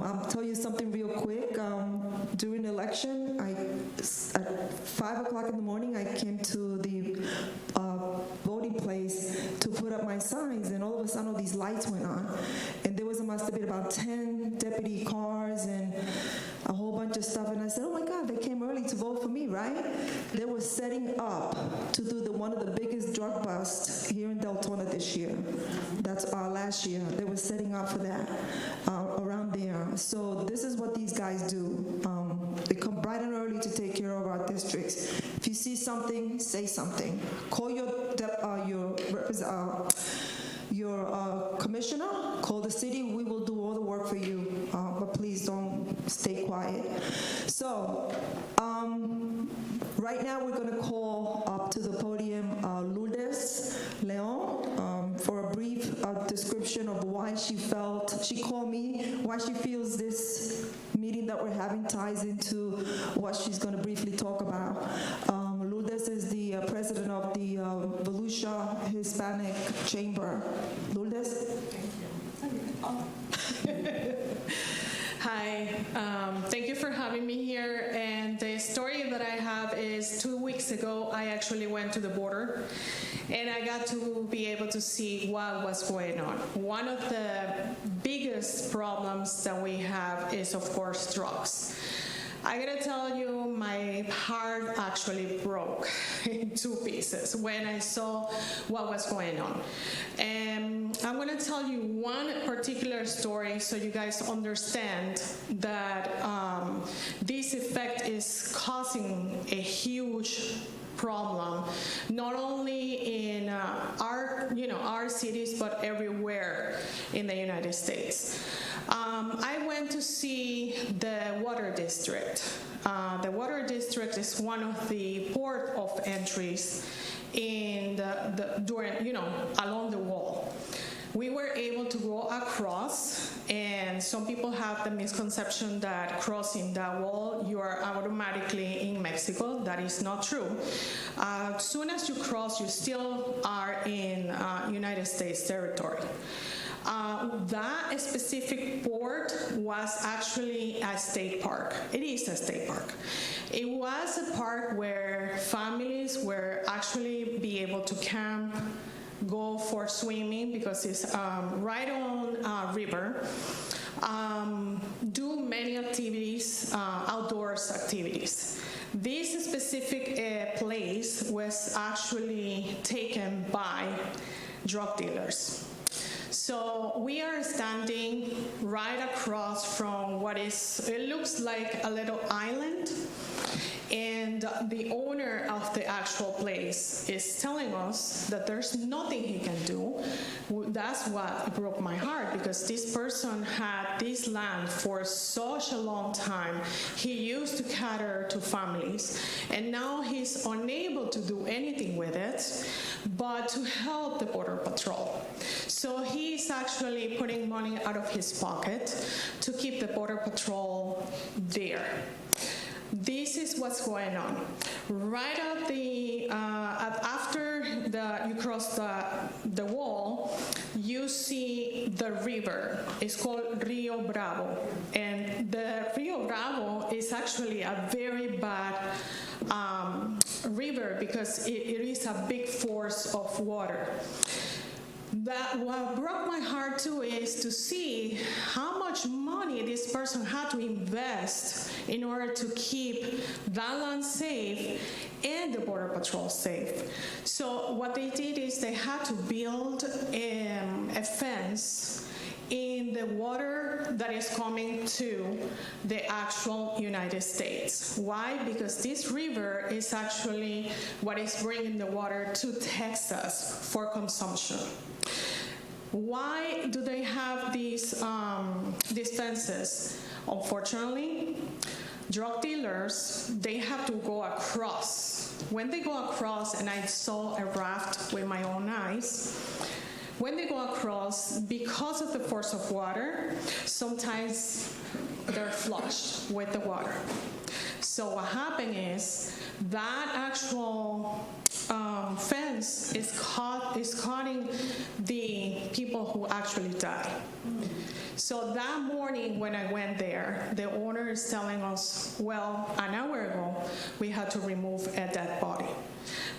I'll tell you something real quick. During the election, at 5 o'clock in the morning, I came to the voting place to put up my signs, and all of a sudden, all these lights went on, and there must have been about 10 deputy cars and a whole bunch of stuff, and I said, oh my God, they came early to vote for me, right? They were setting up to do one of the biggest drug busts here in Deltona this year. That's last year. They were setting up for that around there. So this is what these guys do. They come bright and early to take care of our districts. If you see something, say something. Call your commissioner, call the city, we will do all the work for you, but please don't stay quiet. So, right now we're going to call up to the podium Lourdes Leon for a brief description of why she called me, why she feels this meeting that we're having ties into what she's going to briefly talk about. Lourdes is the president of the Volusia Hispanic Chamber. Lourdes? Hi, thank you for having me here. And the story that I have is 2 weeks ago, I actually went to the border and I got to be able to see what was going on. One of the biggest problems that we have is, of course, drugs. I gotta tell you, my heart actually broke in 2 pieces when I saw what was going on. And I'm gonna tell you one particular story so you guys understand that this effect is causing a huge problem, not only in our cities, but everywhere in the United States. I went to see the water district. The water district is one of the port of entries along the wall. We were able to go across, and some people have the misconception that crossing that wall, you are automatically in Mexico. That is not true. As soon as you cross, you still are in United States territory. That specific port was actually a state park. It is a state park. It was a park where families were actually be able to camp, go for swimming because it's right on river, do many activities, outdoors activities. This specific place was actually taken by drug dealers. So we are standing right across from it looks like a little island, and the owner of the actual place is telling us that there's nothing he can do. That's what broke my heart, because this person had this land for such a long time. He used to cater to families, and now he's unable to do anything with it but to help the Border Patrol. So he's actually putting money out of his pocket to keep the Border Patrol there. This is what's going on. Right after you cross the wall, you see the river. It's called Rio Bravo. And the Rio Bravo is actually a very bad river because it is a big force of water. What broke my heart too is to see how much money this person had to invest in order to keep that land safe and the Border Patrol safe. So what they did is they had to build a fence in the water that is coming to the actual United States. Why? Because this river is actually what is bringing the water to Texas for consumption. Why do they have these fences? Unfortunately, drug dealers, they have to go across. When they go across, and I saw a raft with my own eyes, when they go across, because of the force of water, sometimes they're flushed with the water. So what happened is that actual fence is cutting the people who actually die. So that morning when I went there, the owner is telling us, well, an hour ago, we had to remove a dead body,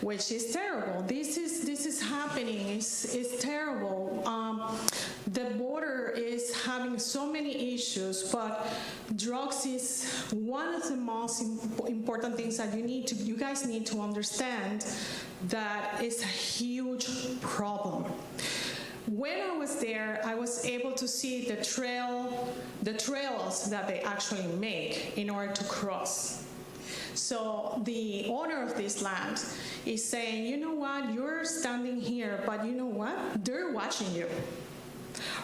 which is terrible. This is happening. It's terrible. The border is having so many issues, but drugs is one of the most important things that you guys need to understand, that it's a huge problem. When I was there, I was able to see the trails that they actually make in order to cross. So the owner of this land is saying, you know what, you're standing here, but you know what? They're watching you.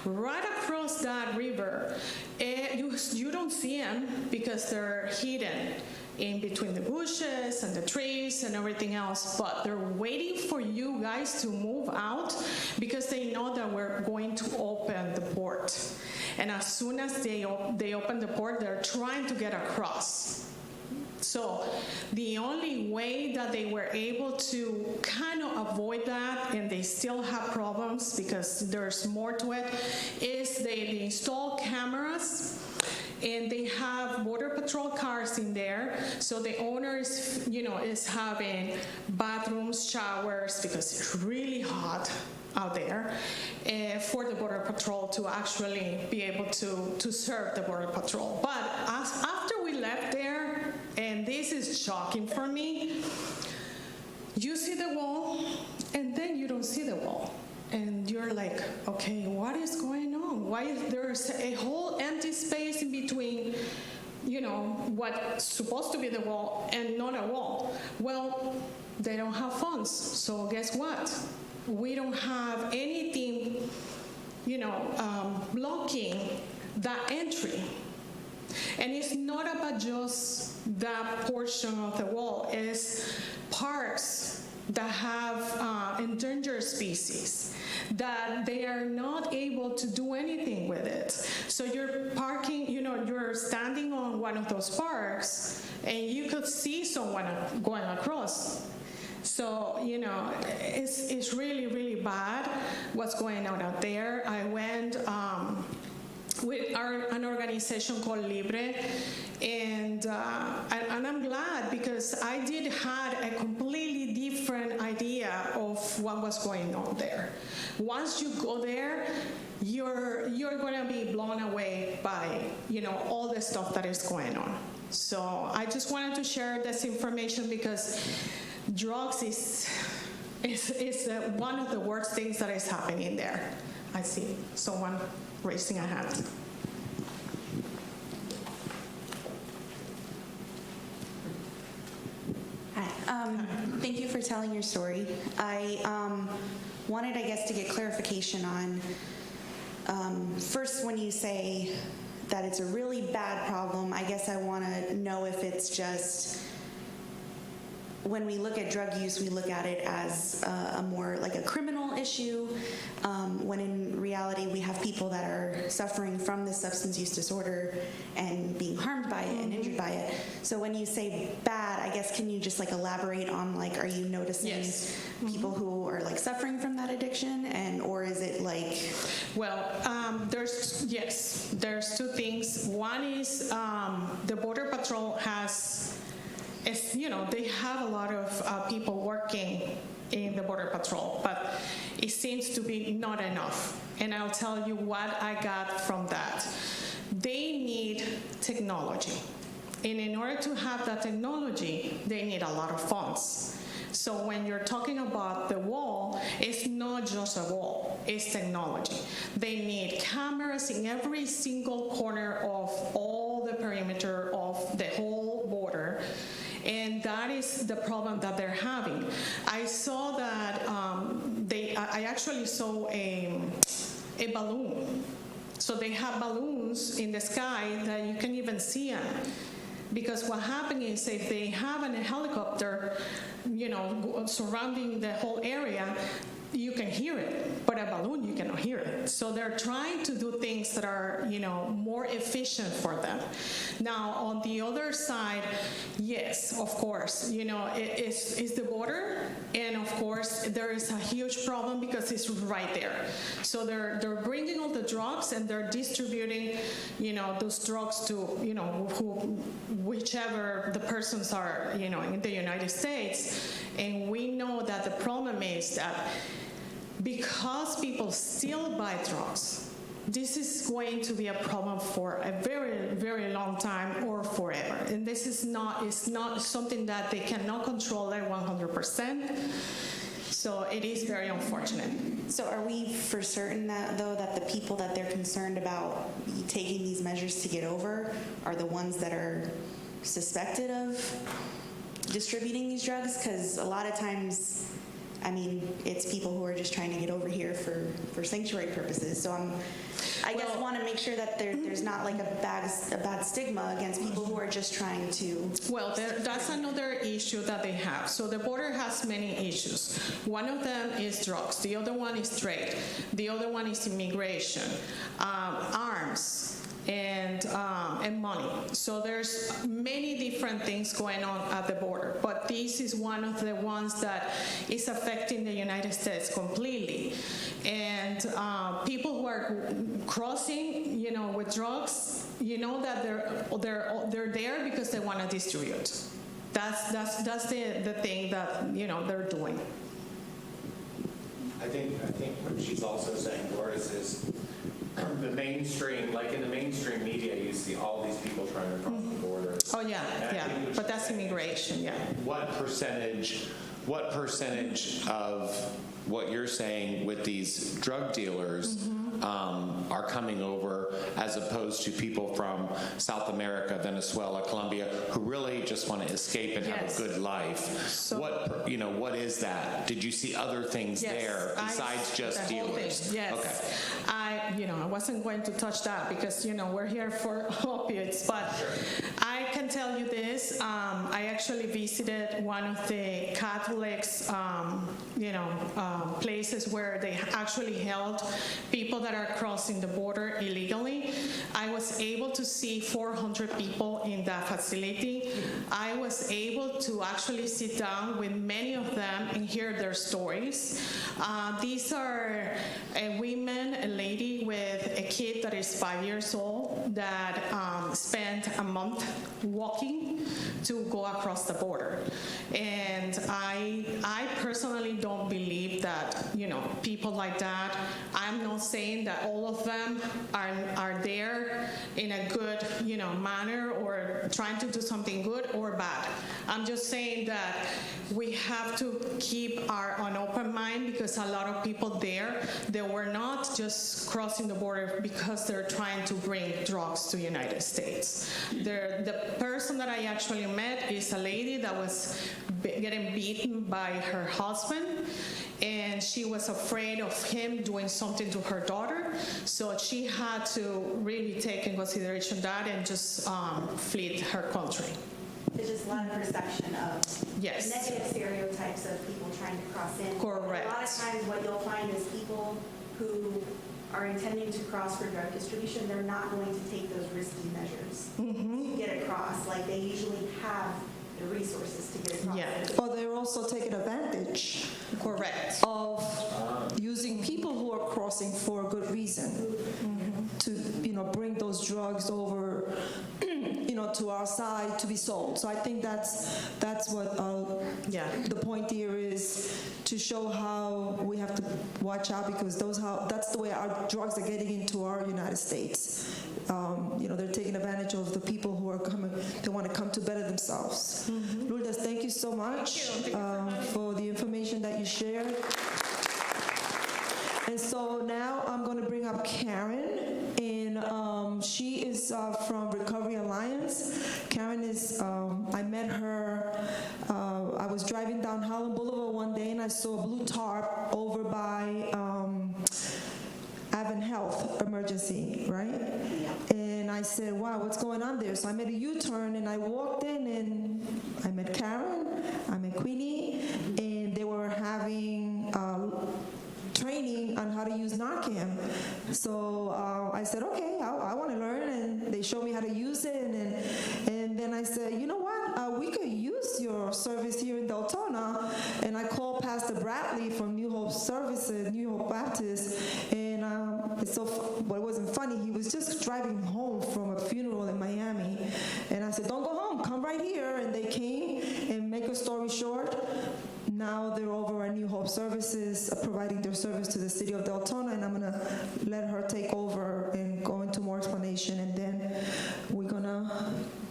Right across that river, you don't see them because they're hidden. in between the bushes and the trees and everything else, but they're waiting for you guys to move out because they know that we're going to open the port. And as soon as they open the port, they're trying to get across. So the only way that they were able to kind of avoid that, and they still have problems because there's more to it, is they install cameras, and they have Border Patrol cars in there. So the owner is, is having bathrooms, showers, because it's really hot out there, for the Border Patrol to actually be able to serve the Border Patrol. But after we left there, and this is shocking for me, you see the wall, and then you don't see the wall. And you're like, okay, what is going on? Why is there's a whole empty space in between, what's supposed to be the wall and not a wall? Well, they don't have funds, so guess what? We don't have anything, blocking that entry. And it's not about just that portion of the wall, it's parks that have endangered species that they are not able to do anything with it. So you're parking, you're standing on one of those parks and you could see someone going across. So, it's really, really bad what's going on out there. I went with an organization called Libre, and I'm glad because I did had a completely different idea of what was going on there. Once you go there, you're going to be blown away by all the stuff that is going on. So I just wanted to share this information because drugs is one of the worst things that is happening there. I see someone raising a hand. Hi. Thank you for telling your story. I wanted, to get clarification on, first, when you say that it's a really bad problem, I guess I want to know if it's just, when we look at drug use, we look at it as a more like a criminal issue, when in reality we have people that are suffering from this substance use disorder and being harmed by it and injured by it. So when you say bad, I guess can you just elaborate on are you noticing people who are suffering from that addiction, and or is it Well, there's two things. One is the Border Patrol has. They have a lot of people working in the Border Patrol, but it seems to be not enough. And I'll tell you what I got from that. They need technology. And in order to have that technology, they need a lot of funds. So when you're talking about the wall, it's not just a wall, it's technology. They need cameras in every single corner of all the perimeter of the whole border. And that is the problem that they're having. I saw that I actually saw a balloon. So they have balloons in the sky that you can even see them. Because what happens is if they have a helicopter, surrounding the whole area, you can hear it, but a balloon you cannot hear it. So they're trying to do things that are, more efficient for them. Now, on the other side, yes, of course, it's the border, and of course there is a huge problem because it's right there. So they're bringing all the drugs and they're distributing, those drugs to, whichever the persons are, in the United States. And we know that the problem is that because people still buy drugs, this is going to be a problem for a very, very long time or forever. And this is it's not something that they cannot control at 100%. So it is very unfortunate. So are we for certain that the people that they're concerned about taking these measures to get over are the ones that are suspected of distributing these drugs? Because a lot of times I mean, it's people who are just trying to get over here for sanctuary purposes. So I guess want to make sure that there's not like a bad stigma against people who are just trying to. Well, that's another issue that they have. So the border has many issues. One of them is drugs. The other one is trade. The other one is immigration, arms, and money. So there's many different things going on at the border, but this is one of the ones that is affecting the United States completely. And people who are crossing, with drugs, that they're there because they want to distribute. That's the thing that they're doing. I think what she's also saying, Doris, is the mainstream, like in the mainstream media, you see all these people trying to cross the border. Oh yeah, but that's immigration, yeah. What percentage of what you're saying with these drug dealers are coming over, as opposed to people from South America, Venezuela, Colombia, who really just want to escape and have a good life? So, what is that? Did you see other things there besides just dealers? Yes. Okay. I wasn't going to touch that because we're here for opioids, but I can tell you this. I actually visited one of the Catholics, places where they actually held people that are crossing the border illegally. I was able to see 400 people in that facility. I was able to actually sit down with many of them and hear their stories. These are women, a lady with a kid that is 5 years old that spent a month walking to go across the border. And I personally don't believe that, people like that, I'm not saying that all of them are there in a good, manner or trying to do something good or bad. I'm just saying that we have to keep an open mind because a lot of people there, they were not just crossing the border because they're trying to bring drugs to the United States. The person that I actually met is a lady that was getting beaten by her husband, and she was afraid of him doing something to her daughter, so she had to really take in consideration that and just flee her country. There's just a lot of perception of negative stereotypes of people trying to cross in. Correct. A lot of times what you'll find is people who are intending to cross for drug distribution, they're not going to take those risky measures to get across. Like they usually have the resources to get across. Yeah. Or they're also taking advantage. Correct. Of using people who are crossing for a good reason to, bring those drugs over, to our side to be sold. So I think that's what the point here is, to show how we have to watch out, because that's the way our drugs are getting into our United States. They're taking advantage of the people who are coming, they want to come to better themselves. Lourdes, thank you so much for the information that you shared. And so now I'm going to bring up Karen, and she is from Recovery Alliance. Karen is, I met her, I was driving down Holland Boulevard one day and I saw a blue tarp over by Advent Health Emergency, right? And I said, wow, what's going on there? So I made a U-turn and I walked in and I met Karen, I met Queenie, and they were having training on how to use Narcan. So I said, okay, I want to learn, and they showed me how to use it, and then I said, you know what, we could use your service here in Deltona, and I called Pastor Bradley from New Hope Services, New Hope Baptist, and it wasn't funny, he was just driving home from a funeral in Miami, and I said, don't go home, come right here, and they came, and make a story short, now they're over at New Hope Services, providing their service to the city of Deltona, and I'm going to let her take over and go into more explanation, and then we're going to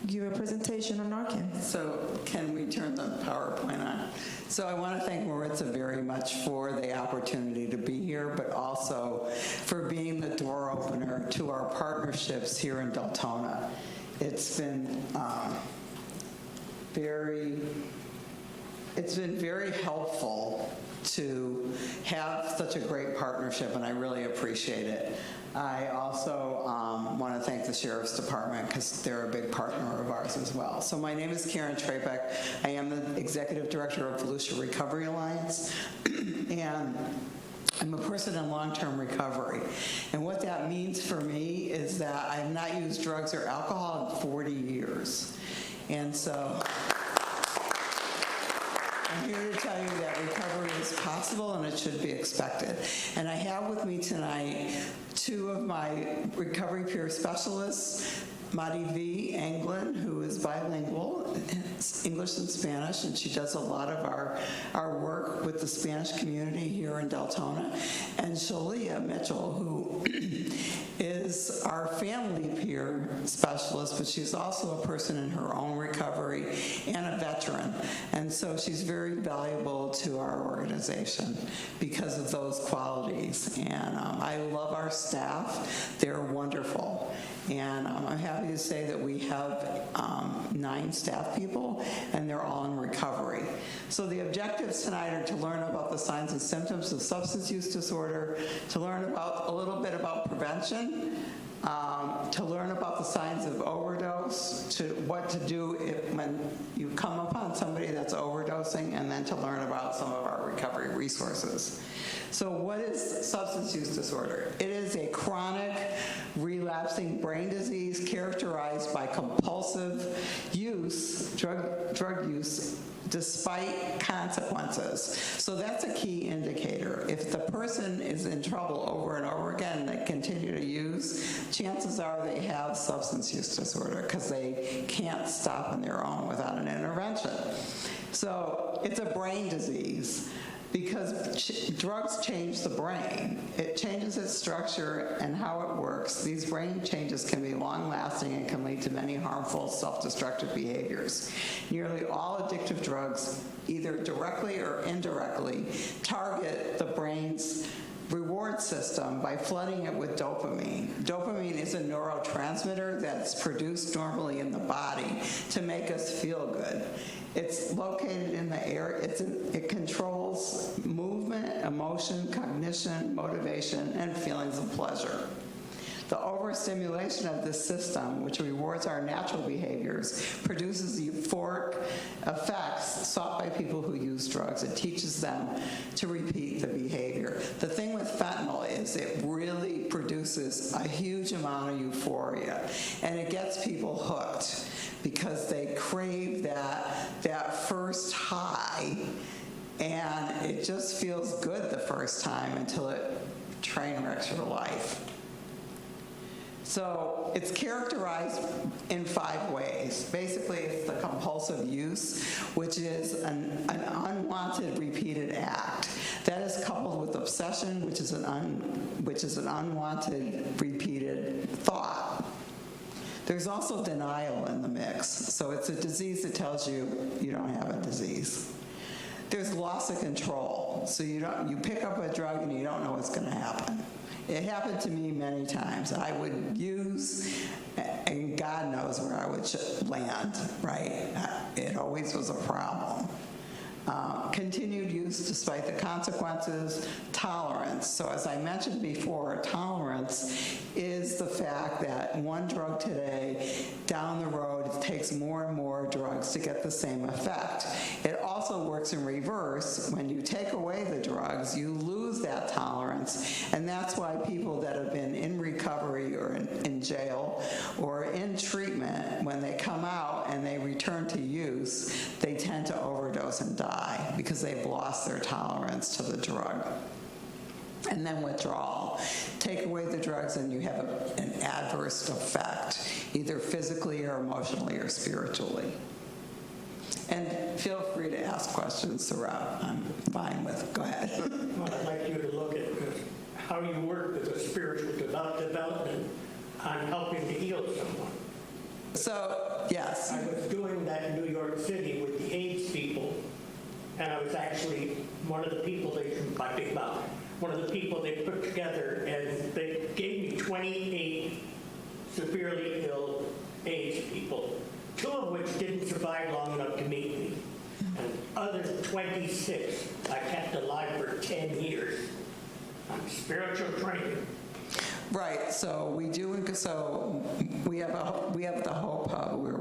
give a presentation on Narcan. So can we turn the PowerPoint on? So I want to thank Maritza very much for the opportunity to be here, but also for being the door opener to our partnerships here in Deltona. It's been very helpful to have such a great partnership, and I really appreciate it. I also want to thank the Sheriff's Department because they're a big partner of ours as well. So my name is Karen Trabeck. I am the Executive Director of Volusia Recovery Alliance, and I'm a person in long-term recovery. And what that means for me is that I have not used drugs or alcohol in 40 years. And so I'm here to tell you that recovery is possible and it should be expected. And I have with me tonight two of my recovery peer specialists, Mari V. Anglin, who is bilingual, English and Spanish, and she does a lot of our work with the Spanish community here in Deltona, and Shalia Mitchell, who is our family peer specialist, but she's also a person in her own recovery and a veteran. And so she's very valuable to our organization because of those qualities. And I love our staff. They're wonderful. And I'm happy to say that we have 9 staff people, and they're all in recovery. So the objectives tonight are to learn about the signs and symptoms of substance use disorder, to learn about a little bit about prevention, to learn about the signs of overdose, to what to do when you come upon somebody that's overdosing, and then to learn about some of our recovery resources. So what is substance use disorder? It is a chronic, relapsing brain disease characterized by compulsive use, drug use, despite consequences. So that's a key indicator. If the person is in trouble over and over again and they continue to use, chances are they have substance use disorder because they can't stop on their own without an intervention. So it's a brain disease because drugs change the brain. It changes its structure and how it works. These brain changes can be long-lasting and can lead to many harmful self-destructive behaviors. Nearly all addictive drugs, either directly or indirectly, target the brain's reward system by flooding it with dopamine. Dopamine is a neurotransmitter that's produced normally in the body to make us feel good. It's located in the air. It controls movement, emotion, cognition, motivation, and feelings of pleasure. The overstimulation of this system, which rewards our natural behaviors, produces euphoric effects sought by people who use drugs. It teaches them to repeat the behavior. The thing with fentanyl is it really produces a huge amount of euphoria, and it gets people hooked because they crave that first high, and it just feels good the first time until it train wrecks your life. So it's characterized in 5 ways. Basically, it's the compulsive use, which is an unwanted repeated act. That is coupled with obsession, which is an unwanted repeated thought. There's also denial in the mix. So it's a disease that tells you you don't have a disease. There's loss of control. So you pick up a drug and you don't know what's going to happen. It happened to me many times. I would use, and God knows where I would land, right? It always was a problem. Continued use despite the consequences. Tolerance. So as I mentioned before, tolerance is the fact that one drug today, down the road, it takes more and more drugs to get the same effect. It also works in reverse. When you take away the drugs, you lose that tolerance, and that's why people that have been in recovery or in jail or in treatment, when they come out and they return to use, they tend to overdose and die because they've lost their tolerance to the drug. And then withdrawal. Take away the drugs and you have an adverse effect, either physically or emotionally or spiritually. And feel free to ask questions throughout. I'm fine with. Go ahead. Well, I'd like you to look at how you work with the spiritual development on helping to heal someone. So, yes. I was doing that in New York City with the AIDS people, and I was actually one of the people they put together, and they gave me 28 severely ill AIDS people, 2 of which didn't survive long enough to meet me. And brother's 26. I kept alive for 10 years. I'm spiritual training. Right. So we do. So we have the Hope Hub where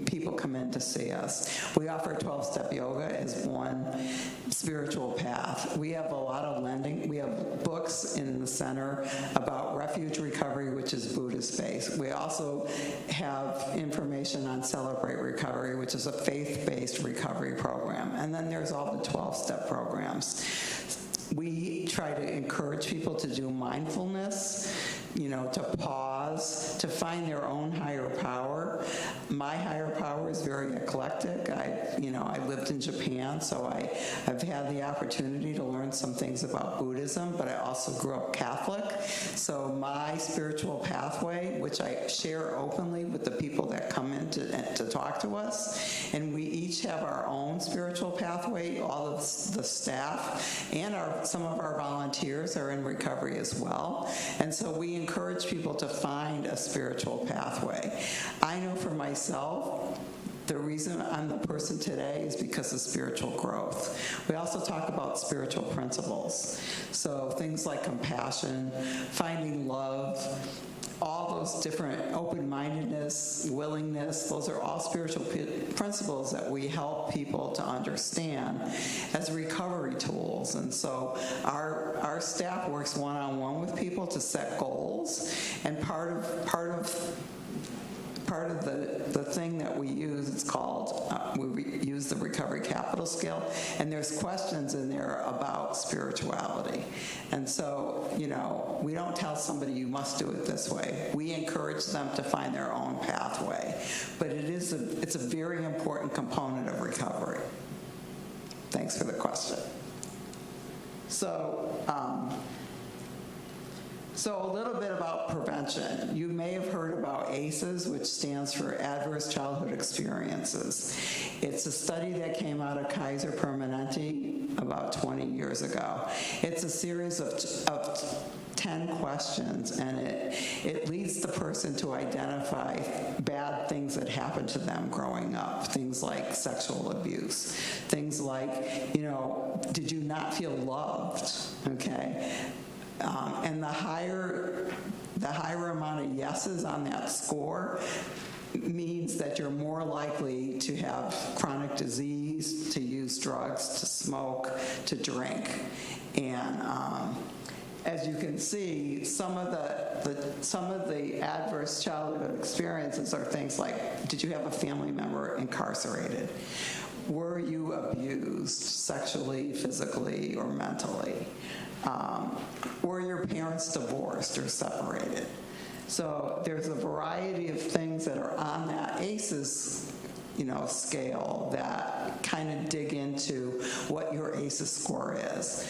people come in to see us. We offer 12-step yoga as one spiritual path. We have a lot of lending. We have books in the center about refuge recovery, which is Buddhist-based. We also have information on Celebrate Recovery, which is a faith-based recovery program. And then there's all the 12-step programs. We try to encourage people to do mindfulness, to pause, to find their own higher power. My higher power is very eclectic. I lived in Japan, so I've had the opportunity to learn some things about Buddhism, but I also grew up Catholic. So my spiritual pathway, which I share openly with the people that come in to talk to us, and we each have our own spiritual pathway. All of the staff and some of our volunteers are in recovery as well. And so we encourage people to find a spiritual pathway. I know for myself, the reason I'm the person today is because of spiritual growth. We also talk about spiritual principles. So things like compassion, finding love, all those different open-mindedness, willingness, those are all spiritual principles that we help people to understand as recovery tools. And so our staff works one-on-one with people to set goals, and part of the thing that we use, it's called, we use the Recovery Capital Scale, and there's questions in there about spirituality. And so, we don't tell somebody you must do it this way. We encourage them to find their own pathway. But it's a very important component of recovery. Thanks for the question. So a little bit about prevention. You may have heard about ACEs, which stands for Adverse Childhood Experiences. It's a study that came out of Kaiser Permanente about 20 years ago. It's a series of 10 questions, and it leads the person to identify bad things that happened to them growing up, things like sexual abuse, things like, did you not feel loved, okay? And the higher amount of yeses on that score means that you're more likely to have chronic disease, to use drugs, to smoke, to drink. And as you can see, some of the adverse childhood experiences are things like, did you have a family member incarcerated? Were you abused sexually, physically, or mentally? Were your parents divorced or separated? So there's a variety of things that are on that ACEs scale that kind of dig into what your ACEs score is.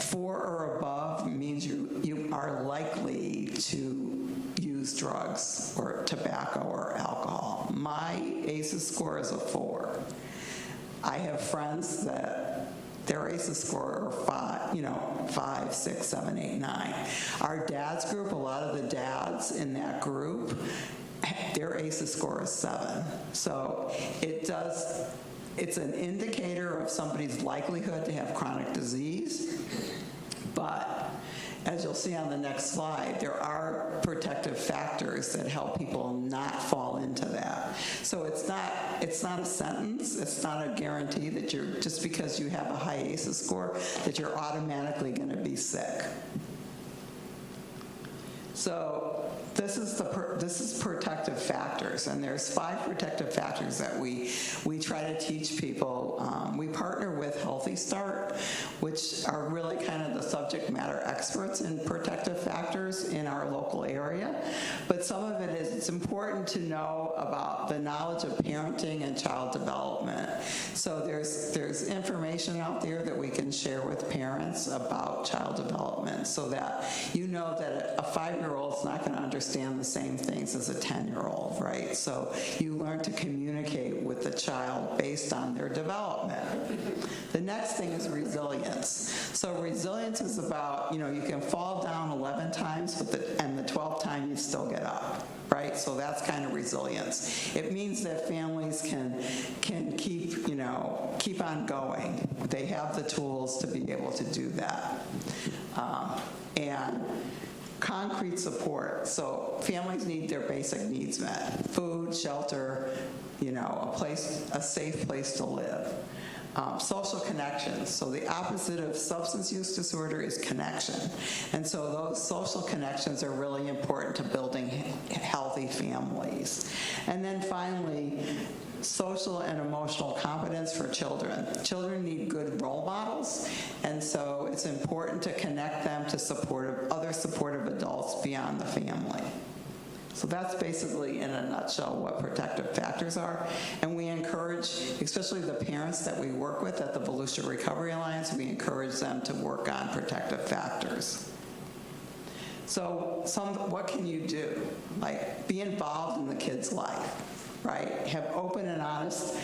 4 or above means you are likely to use drugs or tobacco or alcohol. My ACEs score is a 4. I have friends that their ACEs score are 5, 6, 7, 8, 9. Our dads group, a lot of the dads in that group, their ACEs score is 7. So it's an indicator of somebody's likelihood to have chronic disease, but as you'll see on the next slide, there are protective factors that help people not fall into that. So it's not a sentence, it's not a guarantee that just because you have a high ACEs score, that you're automatically going to be sick. So this is protective factors, and there's 5 protective factors that we try to teach people. We partner with Healthy Start, which are really kind of the subject matter experts in protective factors in our local area. But some of it is, it's important to know about the knowledge of parenting and child development. So there's information out there that we can share with parents about child development, so that you know that a 5-year-old is not going to understand the same things as a 10-year-old, right? So you learn to communicate with the child based on their development. The next thing is resilience. So resilience is about, you can fall down 11 times, and the 12th time you still get up, right? right? So that's kind of resilience. It means that families can keep, keep on going. They have the tools to be able to do that. And concrete support. So families need their basic needs met: food, shelter, a safe place to live. Social connections. So the opposite of substance use disorder is connection. And so those social connections are really important to building healthy families. And then finally, social and emotional competence for children. Children need good role models, and so it's important to connect them to other supportive adults beyond the family. So that's basically, in a nutshell, what protective factors are. And we encourage, especially the parents that we work with at the Volusia Recovery Alliance, we encourage them to work on protective factors. So what can you do? Like, be involved in the kid's life, right? Have open and honest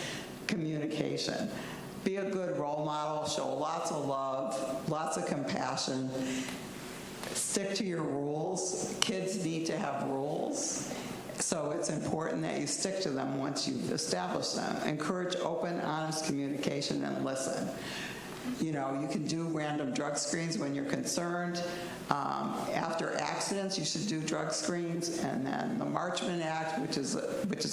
communication. Be a good role model, show lots of love, lots of compassion. Stick to your rules. Kids need to have rules. So it's important that you stick to them once you've established them. Encourage open, honest communication and listen. You can do random drug screens when you're concerned. After accidents, you should do drug screens. And then the Marchman Act, which is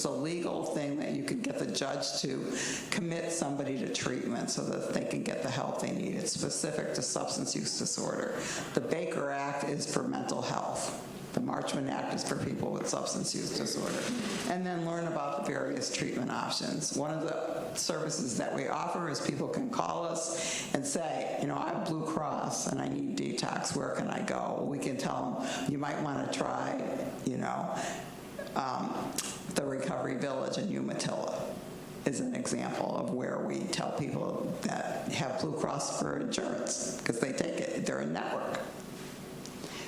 a legal thing that you can get the judge to commit somebody to treatment so that they can get the help they need. It's specific to substance use disorder. The Baker Act is for mental health. The Marchman Act is for people with substance use disorder. And then learn about the various treatment options. One of the services that we offer is people can call us and say, I have Blue Cross and I need detox. Where can I go? We can tell them, you might want to try, the Recovery Village in Umatilla is an example of where we tell people that have Blue Cross for insurance, because they take it. They're a network.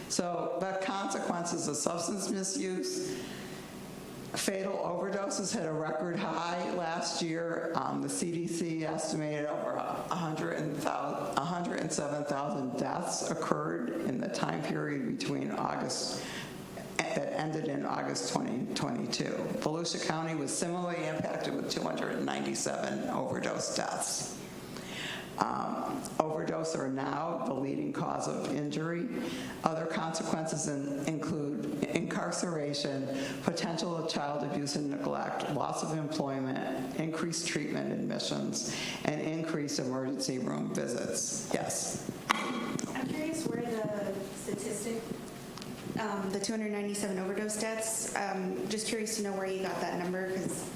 So the consequences of substance misuse: fatal overdoses hit a record high last year. The CDC estimated over 107,000 deaths occurred in the time period between that ended in August 2022. Volusia County was similarly impacted with 297 overdose deaths. Overdose are now the leading cause of injury. Other consequences include incarceration, potential of child abuse and neglect, loss of employment, increased treatment admissions, and increased emergency room visits. Yes? I'm curious where the statistic, the 297 overdose deaths, just curious to know where you got that number, because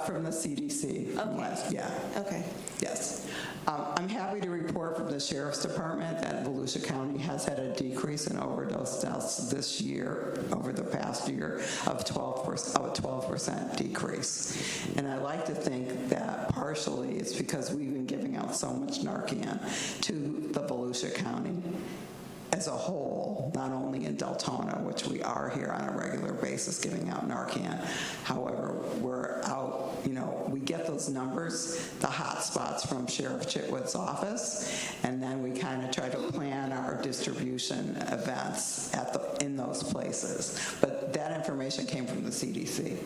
from the CDC. Okay. Yeah. Okay. Yes. I'm happy to report from the Sheriff's Department that Volusia County has had a decrease in overdose deaths this year, over the past year, of 12% decrease. And I like to think that partially it's because we've been giving out so much Narcan to the Volusia County as a whole, not only in Deltona, which we are here on a regular basis giving out Narcan. However, we're out, we get those numbers, the hot spots, from Sheriff Chitwood's office, and then we kind of try to plan our distribution events in those places. But that information came from the CDC.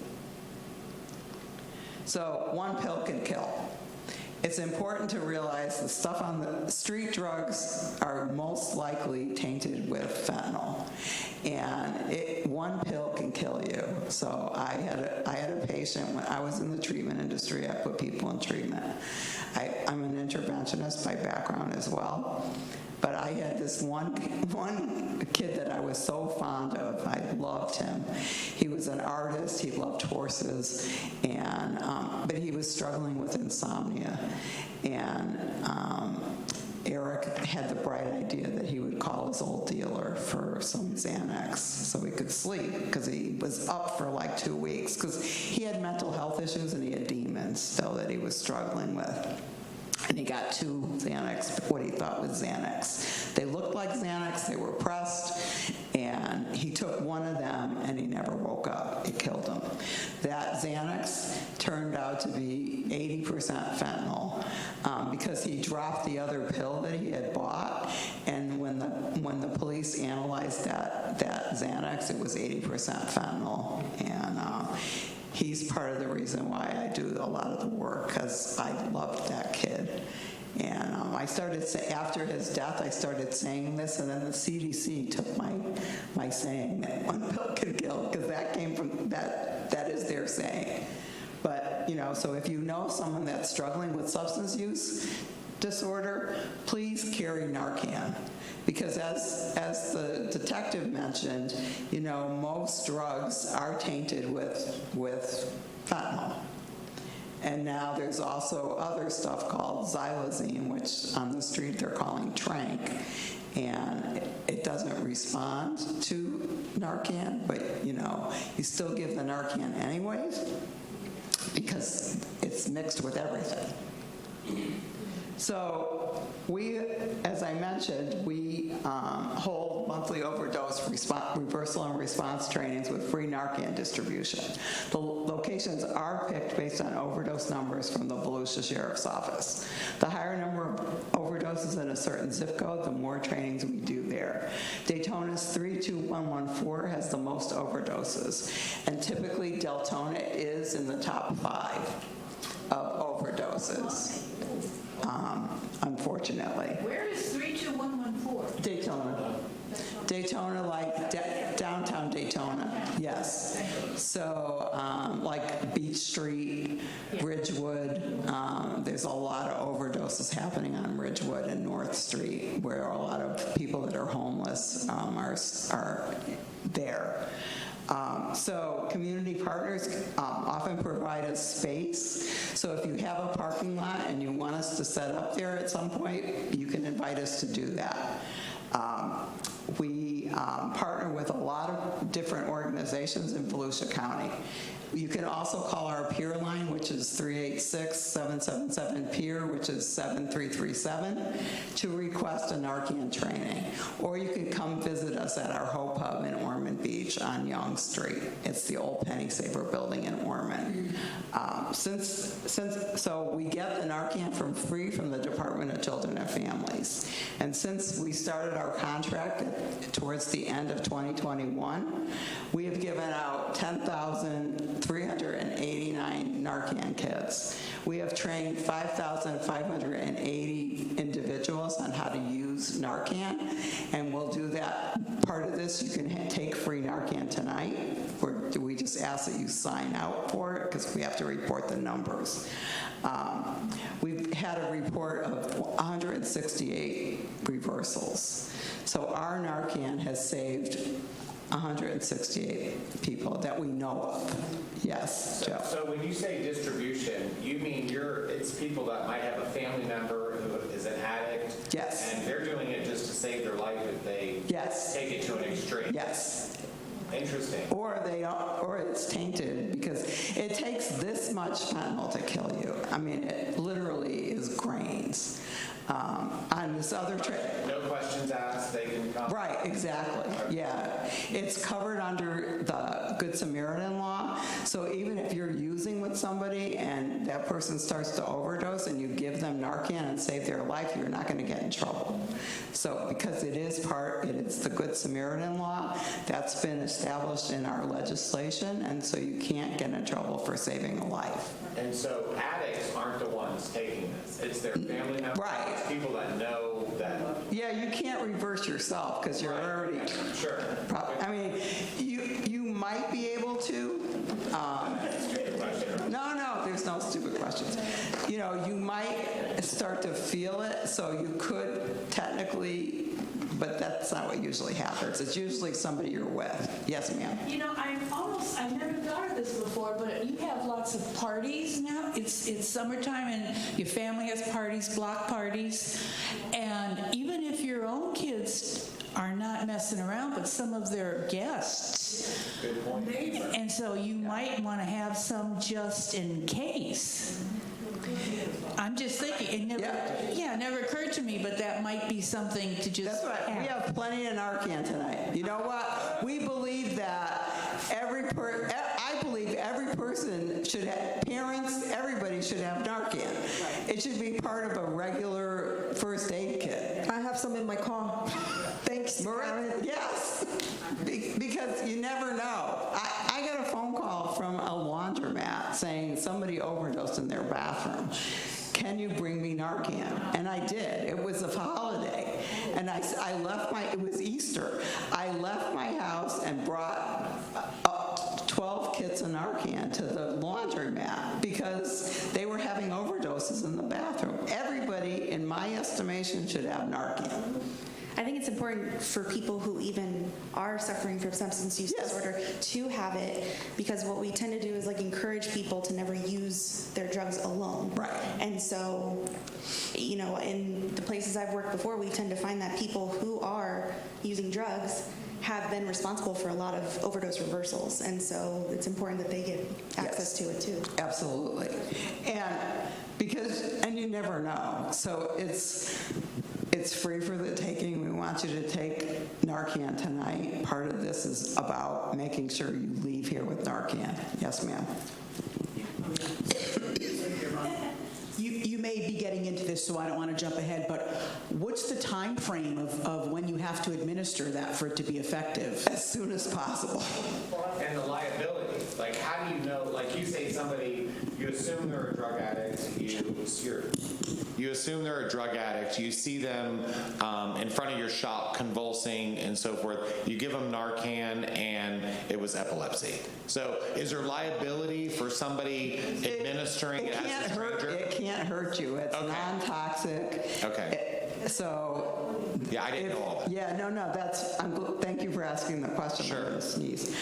So one pill can kill. It's important to realize the stuff on the street drugs are most likely tainted with fentanyl, and one pill can kill you. So I had a patient when I was in the treatment industry. I put people in treatment. I'm an interventionist by background as well. But I had this one kid that I was so fond of. I loved him. He was an artist. He loved horses, but he was struggling with insomnia. And Eric had the bright idea that he would call his old dealer for some Xanax so he could sleep, because he was up for like 2 weeks, because he had mental health issues and he had demons still that he was struggling with. And he got 2 Xanax, what he thought was Xanax. They looked like Xanax, they were pressed, and he took one of them and he never woke up. It killed him. That Xanax turned out to be 80% fentanyl because he dropped the other pill that he had bought, and when the police analyzed that Xanax, it was 80% fentanyl. And he's part of the reason why I do a lot of the work, because I loved that kid. And I started, after his death, I started saying this, and then the CDC took my saying that one pill can kill, because that came from, that is their saying. But, you know, so if you know someone that's struggling with substance use disorder, please carry Narcan. Because as the detective mentioned, you know, most drugs are tainted with fentanyl. And now there's also other stuff called xylazine, which on the street they're calling trank. And it doesn't respond to Narcan, but, you know, you still give the Narcan anyways because it's mixed with everything. So we, as I mentioned, we hold monthly overdose reversal and response trainings with free Narcan distribution. The locations are picked based on overdose numbers from the Volusia Sheriff's Office. The higher number of overdoses in a certain zip code, the more trainings we do there. Daytona's 32114 has the most overdoses, and typically Deltona is in the top 5 of overdoses. Unfortunately. Where is 32114? Daytona, like downtown Daytona, yes. So like Beach Street, Ridgewood, there's a lot of overdoses happening on Ridgewood and North Street, where a lot of people that are homeless are there. So community partners often provide us space. So if you have a parking lot and you want us to set up there at some point, you can invite us to do that. We partner with a lot of different organizations in Volusia County. You can also call our peer line, which is 386-777-PEER, which is 7337, to request a Narcan training. Or you can come visit us at our Hope Hub in Ormond Beach on Young Street. It's the old Penny Saver building in Ormond. So we get the Narcan for free from the Department of Children and Families. And since we started our contract towards the end of 2021, we have given out 10,389 Narcan kits. We have trained 5,580 individuals on how to use Narcan, and we'll do that. Part of this, you can take free Narcan tonight. We just ask that you sign out for it because we have to report the numbers. We've had a report of 168 reversals. So our Narcan has saved 168 people that we know of. Yes, Joe. So when you say distribution, you mean it's people that might have a family member who is an addict? Yes. And they're doing it just to save their life if they take it to an extreme? Yes. Interesting. Or it's tainted because it takes this much fentanyl to kill you. I mean, it literally is grains. On this other no questions asked, they can come. Right, exactly. Yeah. It's covered under the Good Samaritan law. So even if you're using with somebody and that person starts to overdose and you give them Narcan and save their life, you're not going to get in trouble. So because it's the Good Samaritan law, that's been established in our legislation, and so you can't get in trouble for saving a life. And so addicts aren't the ones taking this. It's their family members. Right. It's people that know that. Yeah, you can't reverse yourself because you're already. Sure. I mean, you might be able to. No, there's no stupid questions. You know, you might start to feel it, so you could technically. But that's not what usually happens. It's usually somebody you're with. Yes, ma'am. You know, I've never thought of this before, but you have lots of parties now. It's summertime and your family has parties, block parties. And even if your own kids are not messing around, but some of their guests. Good point. And so you might want to have some just in case. I'm just thinking, it never occurred to me, but that might be something to just That's right. We have plenty of Narcan tonight. You know what? We believe that I believe every person should have, parents, everybody should have Narcan. It should be part of a regular first aid kit. I have some in my car. Thanks, Karen. Yes, because you never know. I got a phone call from a laundromat saying somebody overdosed in their bathroom. Can you bring me Narcan? And I did. It was a holiday. And I left it was Easter. I left my house and brought 12 kits of Narcan to the laundromat because they were having overdoses in the bathroom. Everybody, in my estimation, should have Narcan. I think it's important for people who even are suffering from substance use disorder to have it, because what we tend to do is like encourage people to never use their drugs alone. Right. And so, you know, in the places I've worked before, we tend to find that people who are using drugs have been responsible for a lot of overdose reversals. And so it's important that they get access to it too. Absolutely. And you never know. So it's free for the taking. We want you to take Narcan tonight. Part of this is about making sure you leave here with Narcan. Yes, ma'am. You may be getting into this, so I don't want to jump ahead, but what's the time frame of when you have to administer that for it to be effective? As soon as possible. And the liability, like how do you know, like you say somebody, you assume they're a drug addict, you assume they're a drug addict, you see them in front of your shop convulsing and so forth, you give them Narcan and it was epilepsy. So is there liability for somebody administering it as a stranger? It can't hurt you. It's non-toxic. Okay. So yeah, I didn't know all that. Yeah, no, thank you for asking the question. Sure. I'm going to sneeze.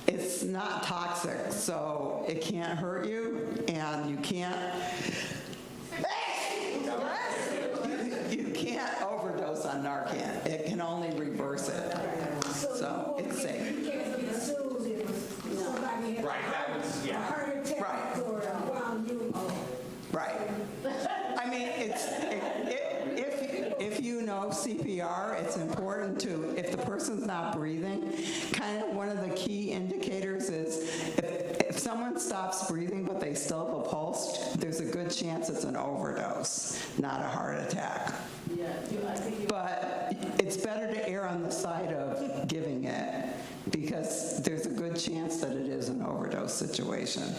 It's not toxic, so it can't hurt you, and you can't overdose on Narcan. It can only reverse it. So it's safe. Right, that was, yeah. Right. I mean, if you know CPR, it's important to, if the person's not breathing, kind of one of the key indicators is if someone stops breathing but they still have a pulse, there's a good chance it's an overdose, not a heart attack. But it's better to err on the side of giving it because there's a good chance that it is an overdose situation.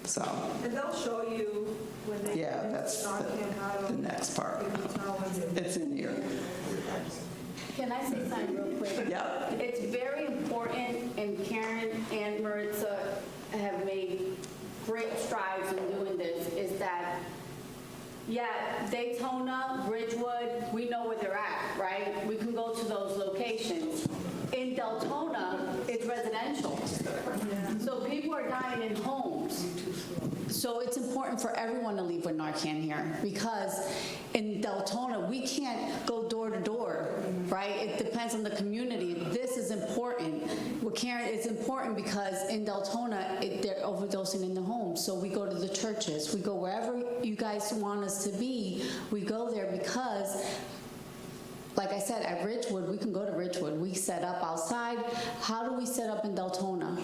So. And they'll show you when they that's the next part. It's in here. Can I say something real quick? Yeah. It's very important, and Karen and Maritza have made great strides in doing this, is that, yeah, Daytona, Ridgewood, we know where they're at, right? We can go to those locations. In Deltona, it's residential. So people are dying in homes. So it's important for everyone to leave with Narcan here, because in Deltona, we can't go door to door, right? It depends on the community. This is important. Well, Karen, it's important because in Deltona, they're overdosing in the homes. So we go to the churches. We go wherever you guys want us to be. We go there because, like I said, at Ridgewood, we can go to Ridgewood. We set up outside. How do we set up in Deltona?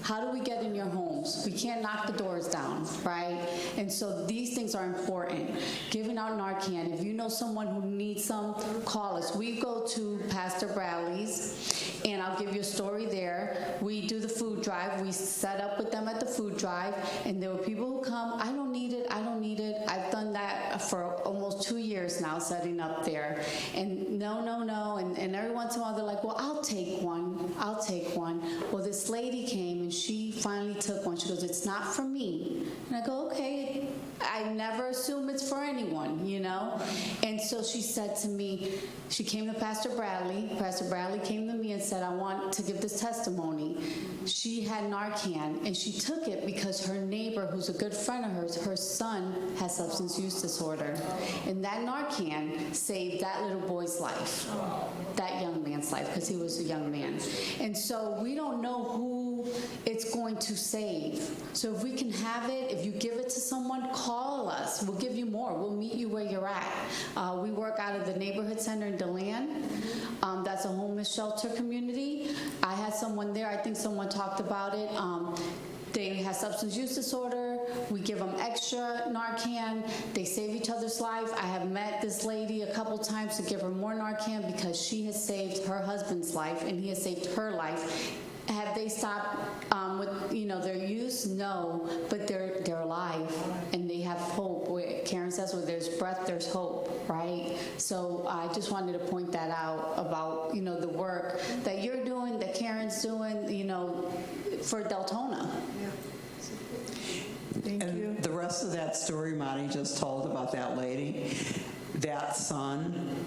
How do we get in your homes? We can't knock the doors down, right? And so these things are important. Giving out Narcan. If you know someone who needs some, call us. We go to Pastor Bradley's, and I'll give you a story there. We do the food drive. We set up with them at the food drive, and there were people who come, I don't need it, I don't need it. I've done that for almost 2 years now, setting up there. And no. And every once in a while, they're like, well, I'll take one. I'll take one. Well, this lady came, and she finally took one. She goes, it's not for me. And I go, okay. I never assume it's for anyone, you know? And so she said to me, she came to Pastor Bradley. Pastor Bradley came to me and said, I want to give this testimony. She had Narcan, and she took it because her neighbor, who's a good friend of hers, her son has substance use disorder. And that Narcan saved that little boy's life, that young man's life, because he was a young man. And so we don't know who who it's going to save. So if we can have it, if you give it to someone, call us. We'll give you more. We'll meet you where you're at. We work out of the neighborhood center in DeLand. That's a homeless shelter community. I had someone there, I think someone talked about it. They have substance use disorder. We give them extra Narcan. They save each other's life. I have met this lady a couple times to give her more Narcan because she has saved her husband's life and he has saved her life. Have they stopped with their use? No, but they're alive and they have hope. Where Karen says, where there's breath, there's hope, right? So I just wanted to point that out about the work that you're doing, that Karen's doing, for Deltona. And the rest of that story Monty just told about that lady, that son,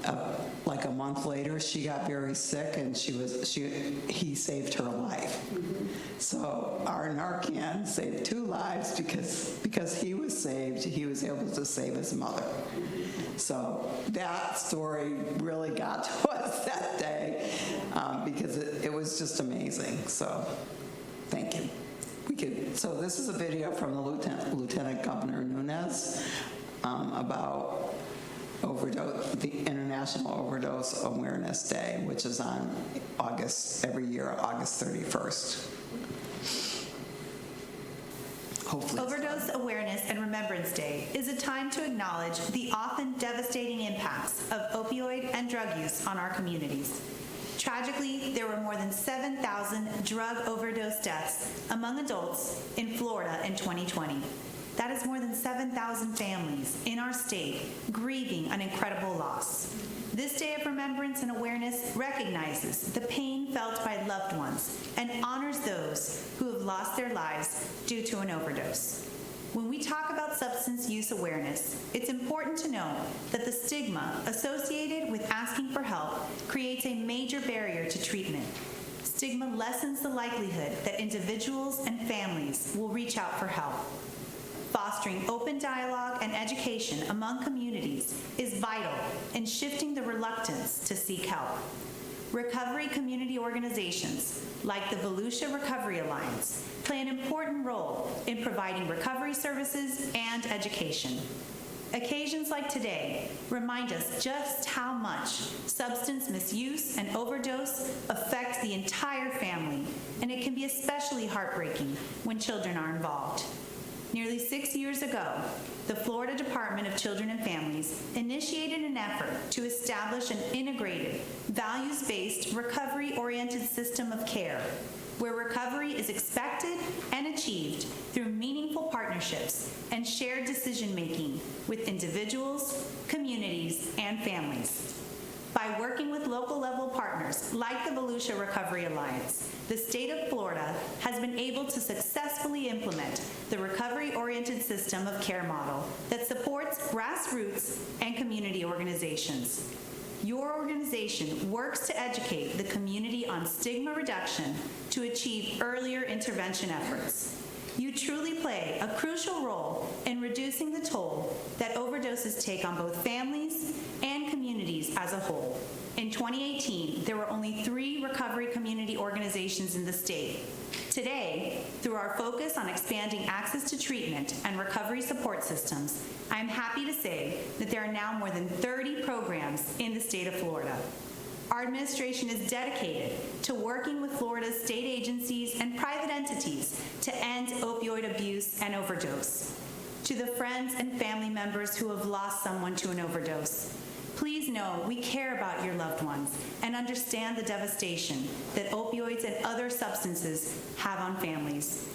like a month later, she got very sick and he saved her life. So our Narcan saved 2 lives because he was saved, he was able to save his mother. So that story really got to us that day because it was just amazing. So thank you. So this is a video from the Lieutenant Governor Nunes about the International Overdose Awareness Day, which is on every year, August 31st. Hopefully. Overdose Awareness and Remembrance Day is a time to acknowledge the often devastating impacts of opioid and drug use on our communities. Tragically, there were more than 7,000 drug overdose deaths among adults in Florida in 2020. That is more than 7,000 families in our state grieving an incredible loss. This Day of Remembrance and Awareness recognizes the pain felt by loved ones and honors those who have lost their lives due to an overdose. When we talk about substance use awareness, it's important to know that the stigma associated with asking for help creates a major barrier to treatment. Stigma lessens the likelihood that individuals and families will reach out for help. Fostering open dialogue and education among communities is vital in shifting the reluctance to seek help. Recovery community organizations, like the Volusia Recovery Alliance, play an important role in providing recovery services and education. Occasions like today remind us just how much substance misuse and overdose affect the entire family, and it can be especially heartbreaking when children are involved. Nearly 6 years ago, the Florida Department of Children and Families initiated an effort to establish an integrated, values-based, recovery-oriented system of care, where recovery is expected and achieved through meaningful partnerships and shared decision-making with individuals, communities, and families. By working with local-level partners like the Volusia Recovery Alliance, the state of Florida has been able to successfully implement the recovery-oriented system of care model that supports grassroots and community organizations. Your organization works to educate the community on stigma reduction to achieve earlier intervention efforts. You truly play a crucial role in reducing the toll that overdoses take on both families and communities as a whole. In 2018, there were only 3 recovery community organizations in the state. Today, through our focus on expanding access to treatment and recovery support systems, I am happy to say that there are now more than 30 programs in the state of Florida. Our administration is dedicated to working with Florida's state agencies and private entities to end opioid abuse and overdose. To the friends and family members who have lost someone to an overdose, please know we care about your loved ones and understand the devastation that opioids and other substances have on families.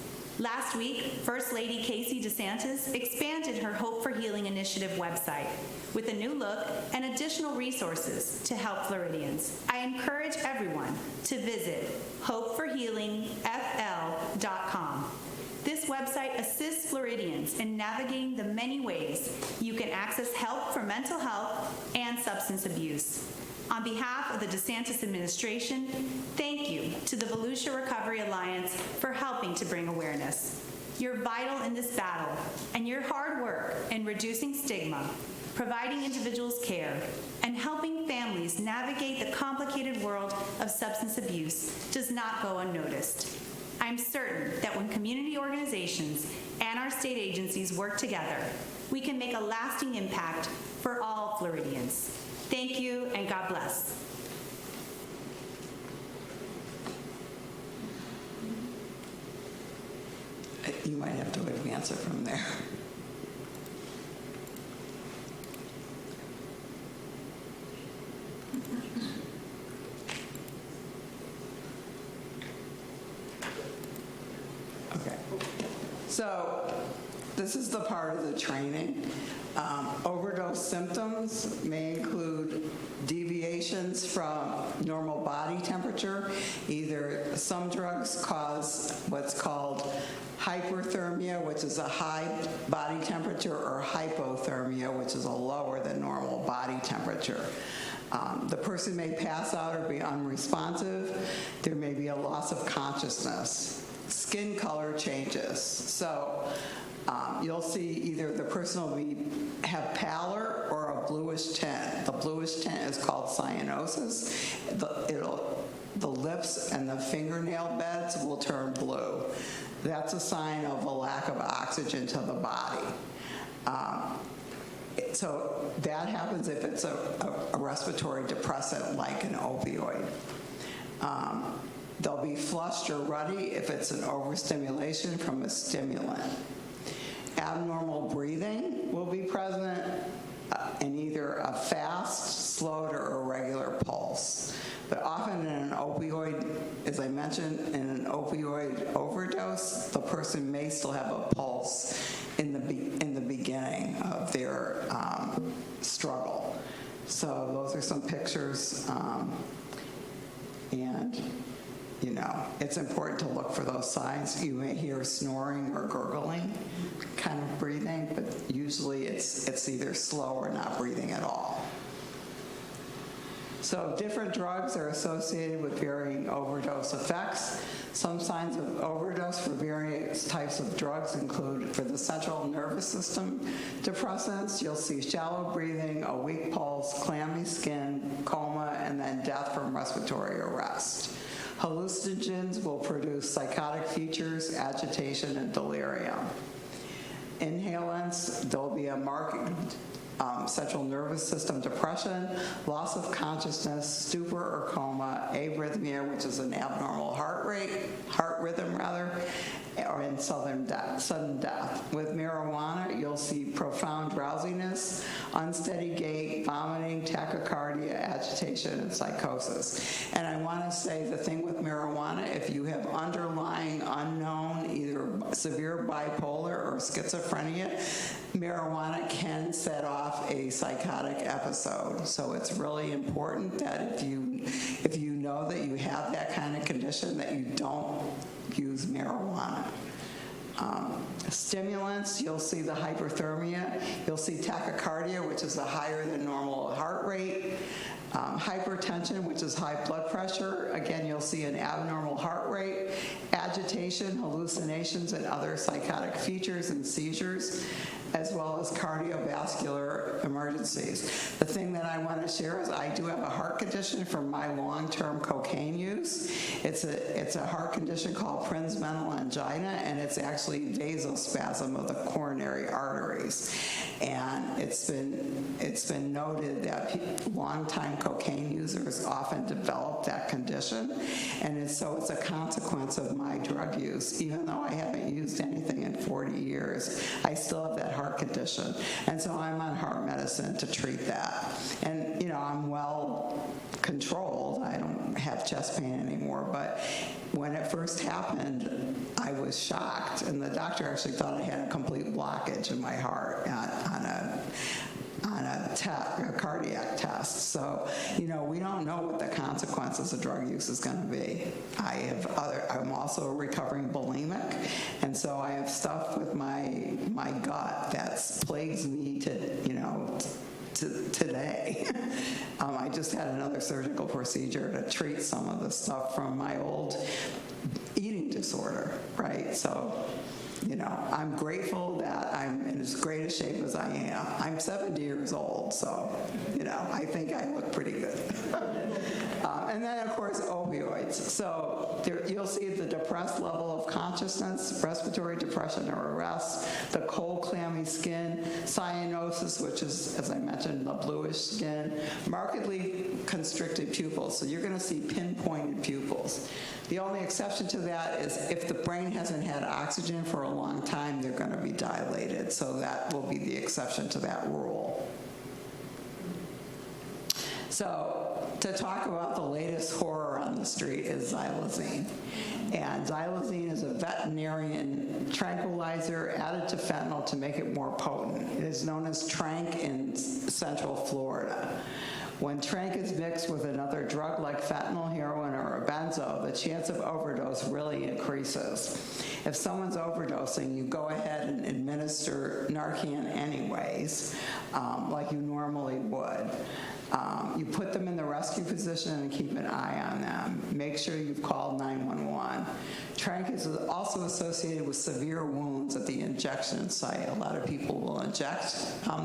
Last week, First Lady Casey DeSantis expanded her Hope for Healing Initiative website with a new look and additional resources to help Floridians. I encourage everyone to visit hopeforhealingfl.com. This website assists Floridians in navigating the many ways you can access help for mental health and substance abuse. On behalf of the DeSantis administration, thank you to the Volusia Recovery Alliance for helping to bring awareness. You're vital in this battle, and your hard work in reducing stigma, providing individuals care, and helping families navigate the complicated world of substance abuse does not go unnoticed. I'm certain that when community organizations and our state agencies work together, we can make a lasting impact for all Floridians. Thank you, and God bless. You might have to advance it from there. Okay. So this is the part of the training. Overdose symptoms may include deviations from normal body temperature. Either some drugs cause what's called hyperthermia, which is a high body temperature, or hypothermia, which is a lower than normal body temperature. The person may pass out or be unresponsive. There may be a loss of consciousness. Skin color changes. So you'll see either the person will have pallor or a bluish tint. The bluish tint is called cyanosis. The lips and the fingernail beds will turn blue. That's a sign of a lack of oxygen to the body. So that happens if it's a respiratory depressant like an opioid. They'll be flushed or ruddy if it's an overstimulation from a stimulant. Abnormal breathing will be present in either a fast, slowed, or irregular pulse. But often in an opioid, as I mentioned, in an opioid overdose, the person may still have a pulse in the beginning of their struggle. So those are some pictures, and you know, it's important to look for those signs. You may hear snoring or gurgling kind of breathing, but usually it's either slow or not breathing at all. So different drugs are associated with varying overdose effects. Some signs of overdose for various types of drugs include, for the central nervous system depressants, you'll see shallow breathing, a weak pulse, clammy skin, coma, and then death from respiratory arrest. Hallucinogens will produce psychotic features, agitation, and delirium. Inhalants, there'll be a marked central nervous system depression, loss of consciousness, stupor or coma, arrhythmia, which is an abnormal heart rhythm, or in sudden death. With marijuana, you'll see profound drowsiness, unsteady gait, vomiting, tachycardia, agitation, and psychosis. And I want to say the thing with marijuana, if you have underlying unknown, either severe bipolar or schizophrenia, marijuana can set off a psychotic episode. So it's really important that if you know that you have that kind of condition, that you don't use marijuana. Stimulants, you'll see the hyperthermia, you'll see tachycardia, which is a higher than normal heart rate, hypertension, which is high blood pressure. Again, you'll see an abnormal heart rate, agitation, hallucinations, and other psychotic features and seizures, as well as cardiovascular emergencies. The thing that I want to share is I do have a heart condition from my long-term cocaine use. It's a heart condition called Prinzmental angina, and it's actually vasospasm of the coronary arteries. And it's been noted that long-time cocaine users often develop that condition, and it's a consequence of my drug use. Even though I haven't used anything in 40 years, I still have that heart condition, and so I'm on heart medicine to treat that. And you know, I'm well controlled. I don't have chest pain anymore, but when it first happened, I was shocked, and the doctor actually thought I had a complete blockage in my heart on a cardiac test. So, you know, we don't know what the consequences of drug use is going to be. I'm also a recovering bulimic, and so I have stuff with my gut that plagues me today. I just had another surgical procedure to treat some of the stuff from my old eating disorder, right? So, you know, I'm grateful that I'm in as great a shape as I am. I'm 70 years old, so, you know, I think I look pretty good. And then, of course, opioids. So you'll see the depressed level of consciousness, respiratory depression or arrest, the cold, clammy skin, cyanosis, which is, as I mentioned, the bluish skin, markedly constricted pupils. So you're going to see pinpointed pupils. The only exception to that is if the brain hasn't had oxygen for a long time, they're going to be dilated. So that will be the exception to that rule. So to talk about the latest horror on the street is xylazine. And xylazine is a veterinarian tranquilizer added to fentanyl to make it more potent. It is known as Trank in Central Florida. When Trank is mixed with another drug like fentanyl, heroin, or a benzo, the chance of overdose really increases. If someone's overdosing, you go ahead and administer Narcan anyways, like you normally would. You put them in the rescue position and keep an eye on them. Make sure you've called 911. Trank is also associated with severe wounds at the injection site. A lot of people will inject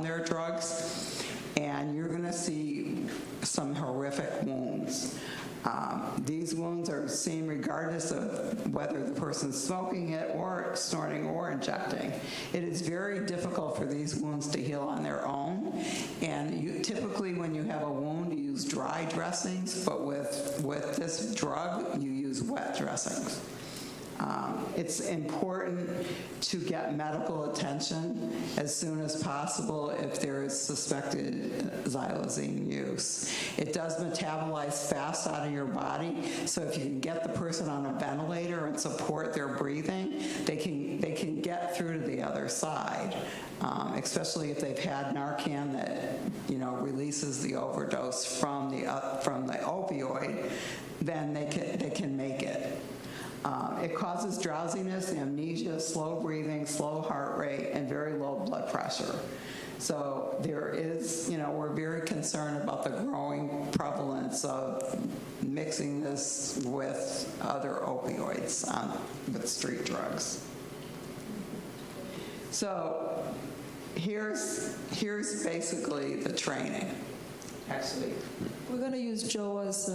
their drugs, and you're going to see some horrific wounds. These wounds are seen regardless of whether the person's smoking it or snorting or injecting. It is very difficult for these wounds to heal on their own, and typically when you have a wound, you use dry dressings, but with this drug, you use wet dressings. It's important to get medical attention as soon as possible if there is suspected xylazine use. It does metabolize fast out of your body, so if you can get the person on a ventilator and support their breathing, they can get through to the other side, especially if they've had Narcan that releases the overdose from the opioid, then they can make it. It causes drowsiness, amnesia, slow breathing, slow heart rate, and very low blood pressure. So there is, we're very concerned about the growing prevalence of mixing this with other opioids, with street drugs. So here's basically the training. Actually, we're going to use Joe as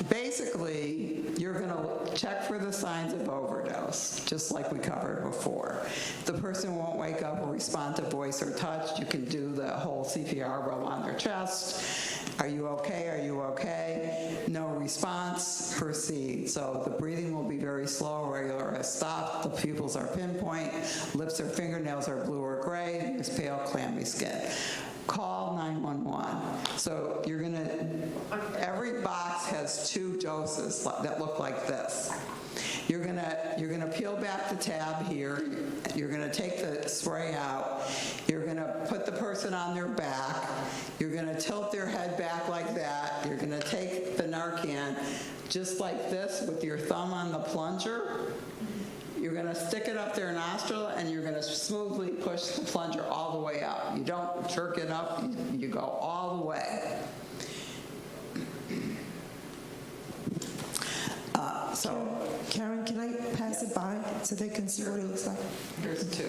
basically, you're going to check for the signs of overdose, just like we covered before. If the person won't wake up or respond to voice or touch, you can do the whole CPR rub on their chest. Are you okay? Are you okay? No response, proceed. So the breathing will be very slow, regular as stop. The pupils are pinpoint. Lips or fingernails are blue or gray. There's pale, clammy skin. Call 911. So every box has 2 doses that look like this. You're gonna peel back the tab here. You're gonna take the spray out. You're gonna put the person on their back. You're gonna tilt their head back like that. You're gonna take the Narcan just like this with your thumb on the plunger. You're going to stick it up their nostril, and you're going to smoothly push the plunger all the way up. You don't jerk it up, you go all the way. Karen, can I pass it by so they can see what it looks like? Here's 2.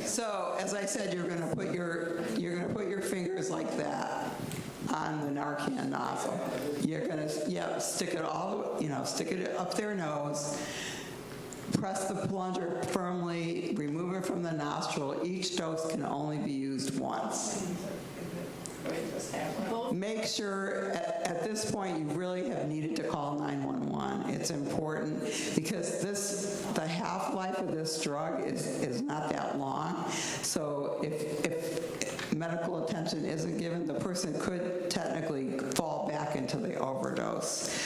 So, as I said, you're going to put your fingers like that on the Narcan nozzle. You're going to stick it stick it up their nose. Press the plunger firmly, remove it from the nostril. Each dose can only be used once. Make sure at this point you really have needed to call 911. It's important because the half-life of this drug is not that long. So if medical attention isn't given, the person could technically fall back into the overdose.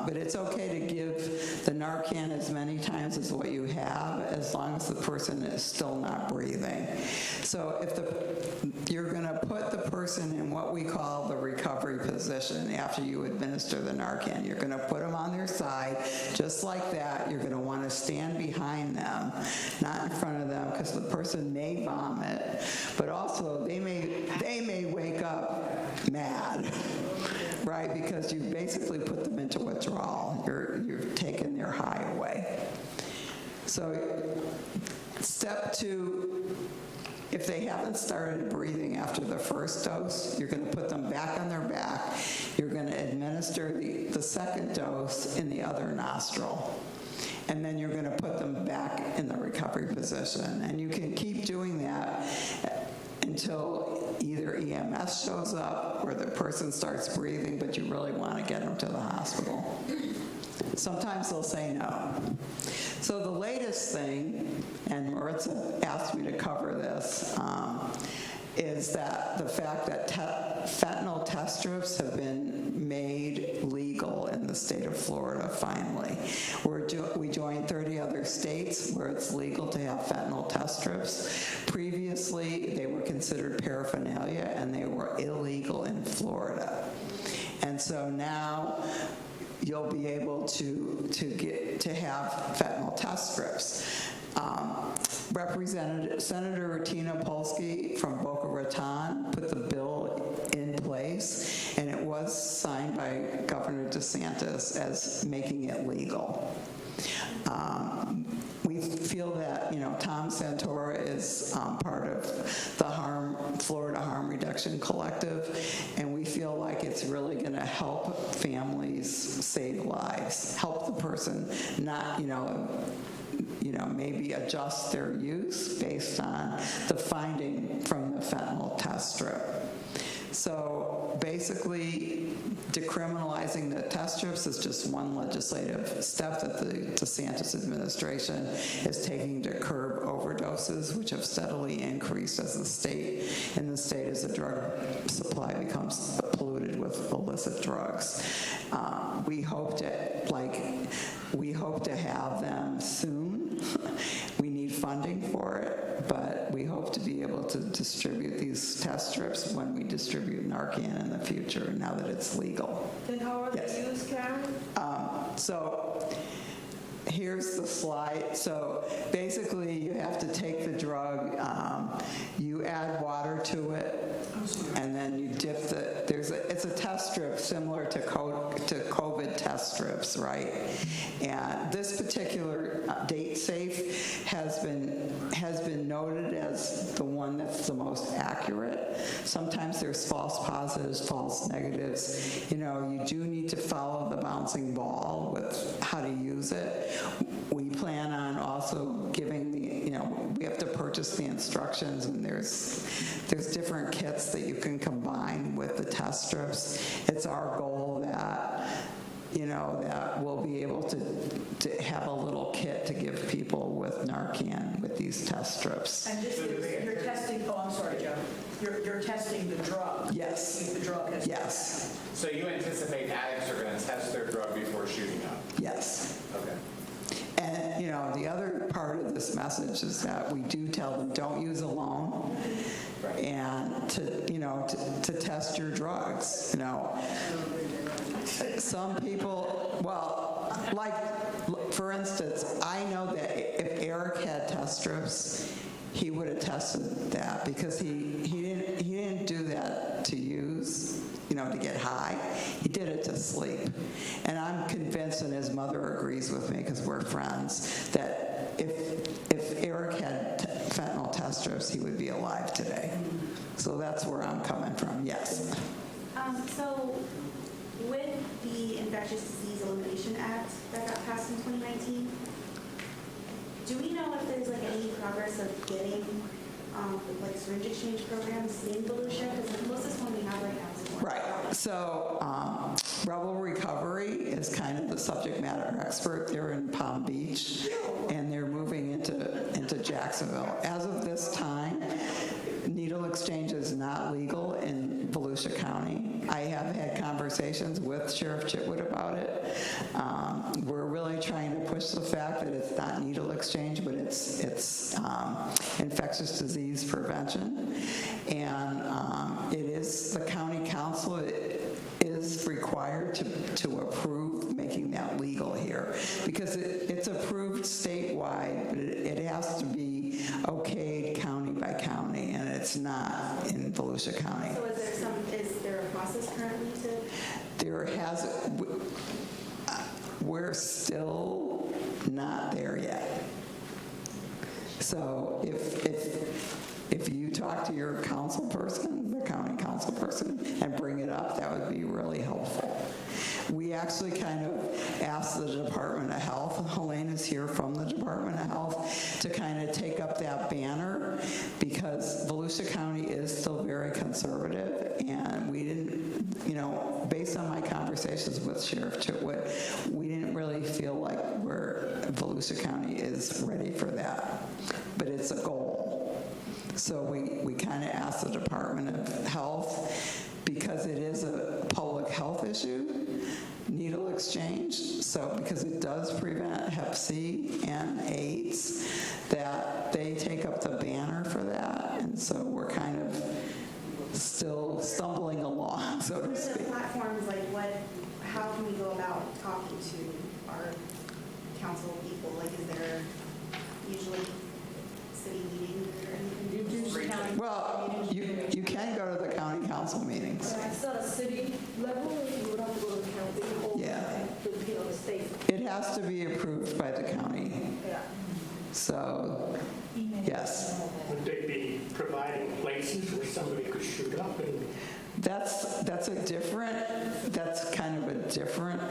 But it's okay to give the Narcan as many times as what you have, as long as the person is still not breathing. So you're going to put the person in what we call the recovery position after you administer the Narcan. You're going to put them on their side, just like that. You're going to want to stand behind them, not in front of them, because the person may vomit, but also they may wake up mad, right? Because you basically put them into withdrawal. You're taking their high away. So step 2, if they haven't started breathing after the first dose, you're going to put them back on their back. You're going to administer the second dose in the other nostril. And then you're going to put them back in the recovery position. And you can keep doing that until either EMS shows up or the person starts breathing, but you really want to get them to the hospital. Sometimes they'll say no. So the latest thing, and Maritza asked me to cover this, is that the fact that fentanyl test strips have been made legal in the state of Florida finally. We joined 30 other states where it's legal to have fentanyl test strips. Previously, they were considered paraphernalia and they were illegal in Florida. And so now you'll be able to have fentanyl test strips. Senator Tina Polsky from Boca Raton put the bill in place, and it was signed by Governor DeSantis as making it legal. We feel that, Tom Santora is part of the Florida Harm Reduction Collective, and we feel like it's really going to help families save lives, help the person not, maybe adjust their use based on the finding from the fentanyl test strip. So basically, decriminalizing the test strips is just one legislative step that the DeSantis administration is taking to curb overdoses, which have steadily increased as the state as the drug supply becomes polluted with illicit drugs. We hope to have them soon. We need funding for it, but we hope to be able to distribute these test strips when we distribute Narcan in the future, now that it's legal. And how are they used, Karen? So here's the slide. So basically, you have to take the drug, you add water to it, and then you dip it's a test strip similar to COVID test strips, right? And this particular date safe has been noted as the one that's the most accurate. Sometimes there's false positives, false negatives. You do need to follow the bouncing ball with how to use it. We plan on also giving we have to purchase the instructions, and there's different kits that you can combine with the test strips. It's our goal that that we'll be able to have a little kit to give people with Narcan with these test strips. And this is, you're testing, I'm sorry, Joe. You're testing the drug. Yes. The drug has. Yes. So you anticipate addicts are going to test their drug before shooting up? Yes. Okay. And, the other part of this message is that we do tell them, don't use alone, and to test your drugs. Some people, for instance, I know that if Eric had test strips, he would have tested that, because he didn't do that to use, to get high. He did it to sleep. And I'm convinced, and his mother agrees with me because we're friends, that if Eric had fentanyl test strips, he would be alive today. So that's where I'm coming from. Yes. So with the Infectious Disease Elimination Act that got passed in 2019, do we know if there's any progress of getting syringe exchange programs in Volusia? Because the closest one we have right now is one. Right. So Rebel Recovery is kind of the subject matter expert. They're in Palm Beach, and they're moving into Jacksonville. As of this time, needle exchange is not legal in Volusia County. I have had conversations with Sheriff Chitwood about it. We're really trying to push the fact that it's not needle exchange, but it's infectious disease prevention. And it is, the county council is required to approve making that legal here, because it's approved statewide, but it has to be okayed county by county, and it's not in Volusia County. So is there a process currently we're still not there yet. So if you talk to your council person, the county council person, and bring it up, that would be really helpful. We actually kind of asked the Department of Health, Helene is here from the Department of Health, to kind of take up that banner, because Volusia County is still very conservative, and we didn't, based on my conversations with Sheriff Chitwood, we didn't really feel like Volusia County is ready for that, but it's a goal. So we kind of asked the Department of Health, because it is a public health issue, needle exchange, so because it does prevent Hep C and AIDS, that they take up the banner for that, and so we're kind of still stumbling along, so to speak. Platforms, how can we go about talking to our council people? Is there usually city meetings or anything? Well, you can go to the county council meetings. It's not a city level, or you would have to go to the county or Yeah. the state? It has to be approved by the county. Yeah. So, yes. Would they be providing places where somebody could shoot up and? That's kind of a different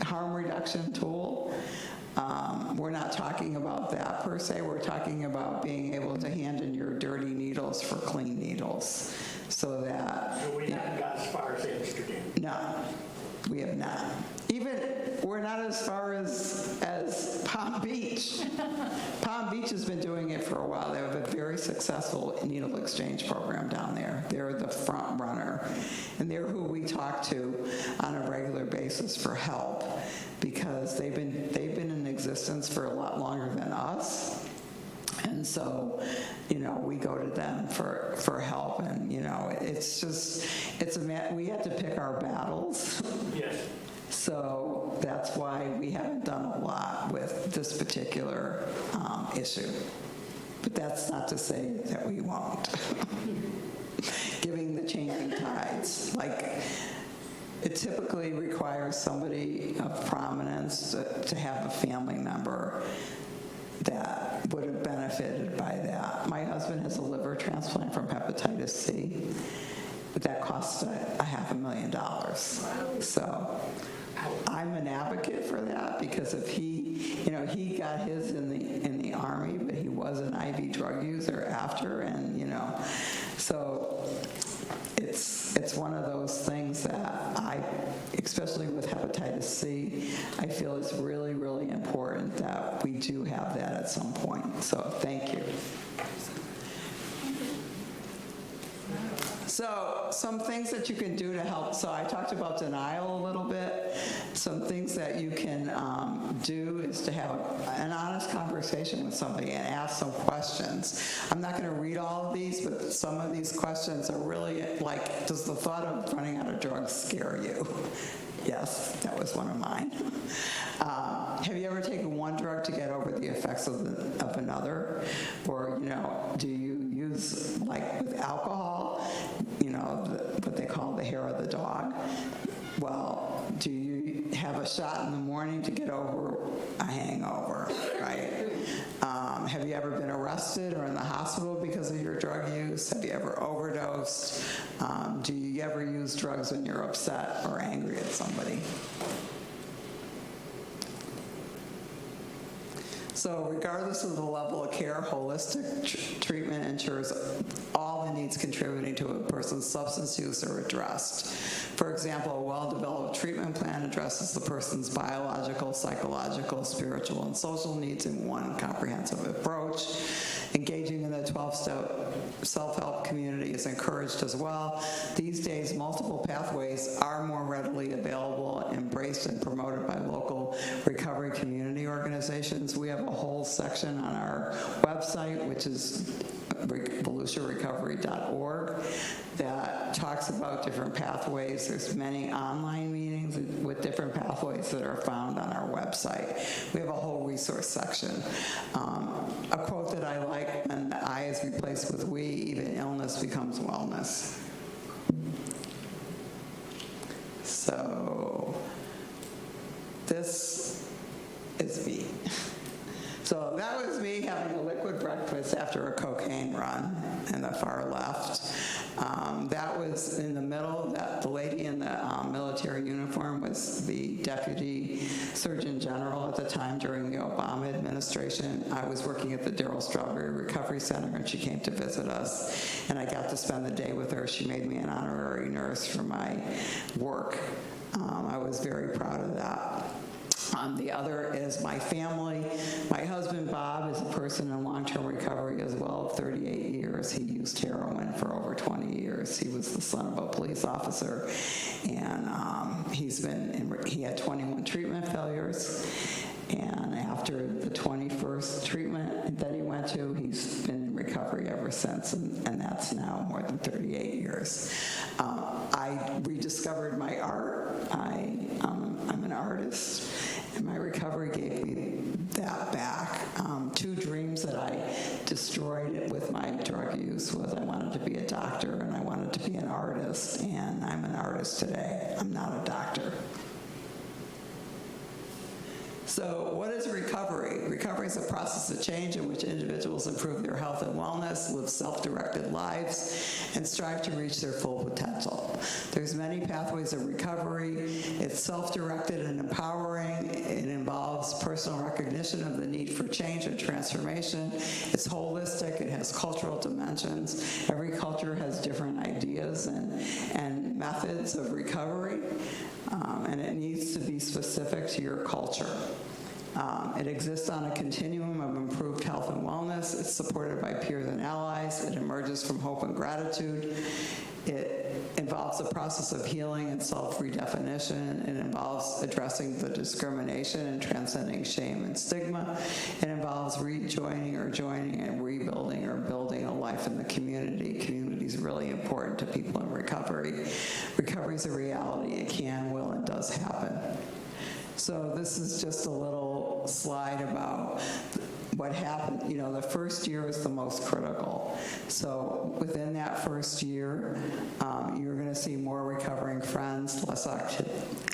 harm reduction tool. We're not talking about that per se. We're talking about being able to hand in your dirty needles for clean needles, so that. So we haven't got as far as Amsterdam. No, we have not. We're not as far as Palm Beach. Palm Beach has been doing it for a while. They have a very successful needle exchange program down there. They're the front runner, and they're who we talk to on a regular basis for help, because they've been in existence for a lot longer than us. And so, we go to them for help, and, we have to pick our battles. Yes. So that's why we haven't done a lot with this particular issue. But that's not to say that we won't. Given the changing tides, it typically requires somebody of prominence to have a family member that would have benefited by that. My husband has a liver transplant from hepatitis C, but that cost $500,000. So I'm an advocate for that, because if he got his in the Army, but he was an IV drug user after, and so it's one of those things that especially with hepatitis C, I feel it's really, really important that we do have that at some point. So thank you. So some things that you can do to help. So I talked about denial a little bit. Some things that you can do is to have an honest conversation with somebody and ask some questions. I'm not going to read all of these, but some of these questions are really like, does the thought of running out of drugs scare you? Yes, that was one of mine. Have you ever taken one drug to get over the effects of another? Or, do you use, with alcohol, what they call the hair of the dog? Well, do you have a shot in the morning to get over a hangover, right? Have you ever been arrested or in the hospital because of your drug use? Have you ever overdosed? Do you ever use drugs when you're upset or angry at somebody? So regardless of the level of care, holistic treatment ensures all the needs contributing to a person's substance use are addressed. For example, a well-developed treatment plan addresses the person's biological, psychological, spiritual, and social needs in one comprehensive approach. Engaging in the 12-step self-help community is encouraged as well. These days, multiple pathways are more readily available, embraced, and promoted by local recovery community organizations. We have a whole section on our website, which is volusiarecovery.org, that talks about different pathways. There's many online meetings with different pathways that are found on our website. We have a whole resource section. A quote that I like: when the I is replaced with we, even illness becomes wellness. So this is me. So that was me having a liquid was after a cocaine run in the far left. That was in the middle. That the lady in the military uniform was the Deputy Surgeon General at the time during the Obama administration. I was working at the Darryl Strawberry Recovery Center, and she came to visit us, and I got to spend the day with her. She made me an honorary nurse for my work. I was very proud of that. The other is my family. My husband, Bob, is a person in long-term recovery as well, 38 years. He used heroin for over 20 years. He was the son of a police officer, and he had 21 treatment failures. And after the 21st treatment that he went to, he's been in recovery ever since, and that's now more than 38 years. I rediscovered my art. I'm an artist, and my recovery gave me that back. 2 dreams that I destroyed with my drug use was I wanted to be a doctor and I wanted to be an artist, and I'm an artist today. I'm not a doctor. So what is recovery? Recovery is a process of change in which individuals improve their health and wellness, live self-directed lives, and strive to reach their full potential. There's many pathways of recovery. It's self-directed and empowering. It involves personal recognition of the need for change and transformation. It's holistic. It has cultural dimensions. Every culture has different ideas and methods of recovery, and it needs to be specific to your culture. It exists on a continuum of improved health and wellness. It's supported by peers and allies. It emerges from hope and gratitude. It involves a process of healing and self-redefinition. It involves addressing the discrimination and transcending shame and stigma. It involves rejoining or joining and rebuilding or building a life in the community. Community is really important to people in recovery. Recovery is a reality. It can, will, and does happen. So this is just a little slide about what happened. You know, the first year is the most critical. So within that first year, you're going to see more recovering friends, less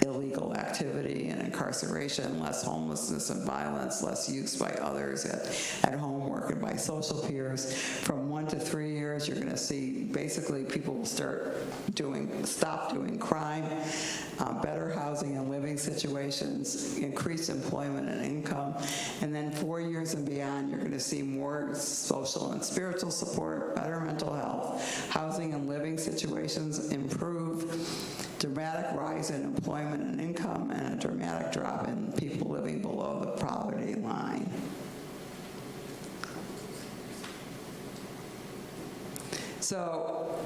illegal activity and incarceration, less homelessness and violence, less use by others at home, work, and by social peers. From 1 to 3 years, you're going to see basically people will stop doing crime, better housing and living situations, increased employment and income. And then 4 years and beyond, you're going to see more social and spiritual support, better mental health, housing and living situations improve, dramatic rise in employment and income, and a dramatic drop in people living below the poverty line. So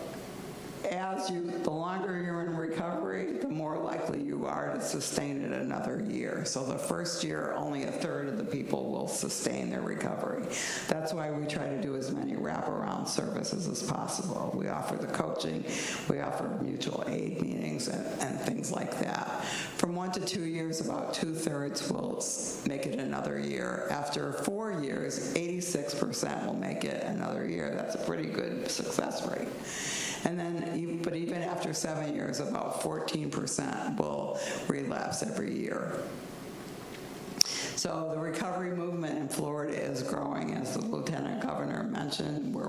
the longer you're in recovery, the more likely you are to sustain it another year. So the first year, only 1/3 of the people will sustain their recovery. That's why we try to do as many wraparound services as possible. We offer the coaching, we offer mutual aid meetings and things like that. From 1 to 2 years, about 2/3 will make it another year. After 4 years, 86% will make it another year. That's a pretty good success rate. And then, but even after 7 years, about 14% will relapse every year. So the recovery movement in Florida is growing, as the Lieutenant Governor mentioned. We're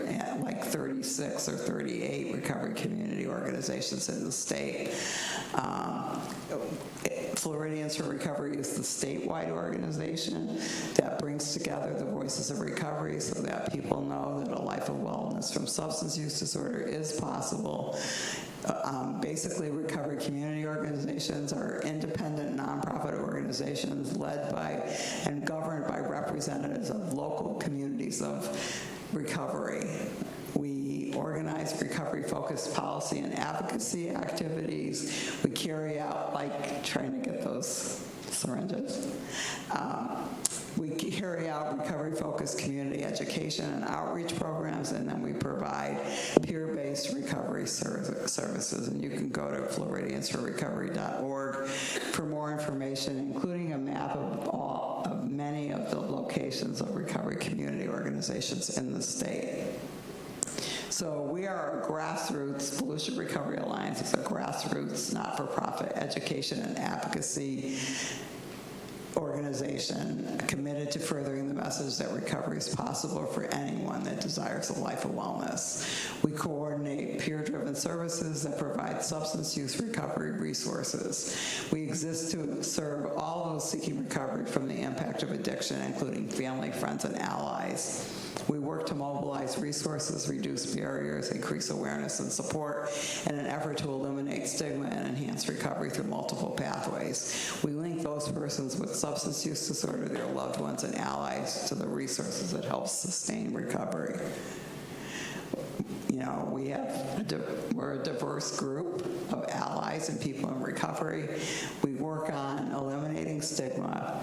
at like 36 or 38 recovery community organizations in the state. Floridians for Recovery is the statewide organization that brings together the voices of recovery so that people know that a life of wellness from substance use disorder is possible. Basically, recovery community organizations are independent nonprofit organizations led by and governed by representatives of local communities of recovery. We organize recovery-focused policy and advocacy activities. We carry out, like trying to get those syringes. We carry out recovery-focused community education and outreach programs, and then we provide peer-based recovery services. And you can go to floridiansforrecovery.org for more information, including a map of many of the locations of recovery community organizations in the state. So we are a grassroots, Volusia Recovery Alliance is a grassroots, not-for-profit education and advocacy organization organization committed to furthering the message that recovery is possible for anyone that desires a life of wellness. We coordinate peer-driven services that provide substance use recovery resources. We exist to serve all those seeking recovery from the impact of addiction, including family, friends, and allies. We work to mobilize resources, reduce barriers, increase awareness and support in an effort to eliminate stigma and enhance recovery through multiple pathways. We link those persons with substance use disorder, their loved ones, and allies to the resources that help sustain recovery. You know, we're a diverse group of allies and people in recovery. We work on eliminating stigma,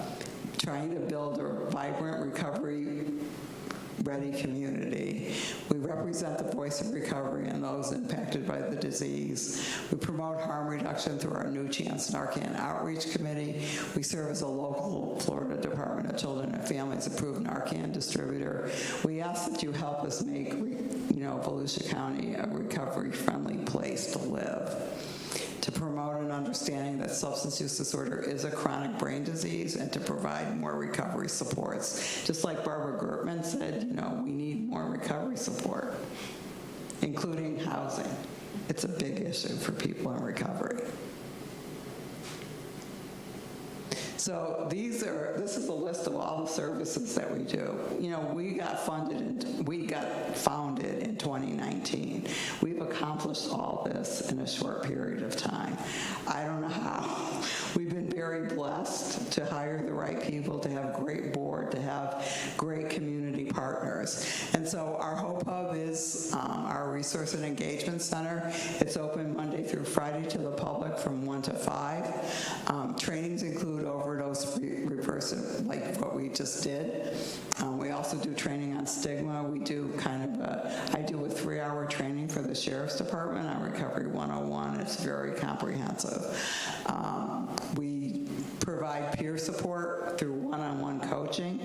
trying to build a vibrant recovery-ready community. We represent the voice of recovery and those impacted by the disease. We promote harm reduction through our New Chance Narcan Outreach Committee. We serve as a local Florida Department of Children and Families approved Narcan distributor. We ask that you help us make, Volusia County a recovery-friendly place to live. To promote an understanding that substance use disorder is a chronic brain disease and to provide more recovery supports. Just like Barbara Gertman said, we need more recovery support, including housing. It's a big issue for people in recovery. So this is a list of all the services that we do. We got founded in 2019. We've accomplished all this in a short period of time. I don't know how. We've been very blessed to hire the right people, to have a great board, to have great community partners. And so our Hope Hub is our Resource and Engagement Center. It's open Monday through Friday to the public from 1 to 5. Trainings include overdose reversal, like what we just did. We also do training on stigma. We do I do a 3-hour training for the Sheriff's Department on Recovery 101. It's very comprehensive. We provide peer support through one-on-one coaching.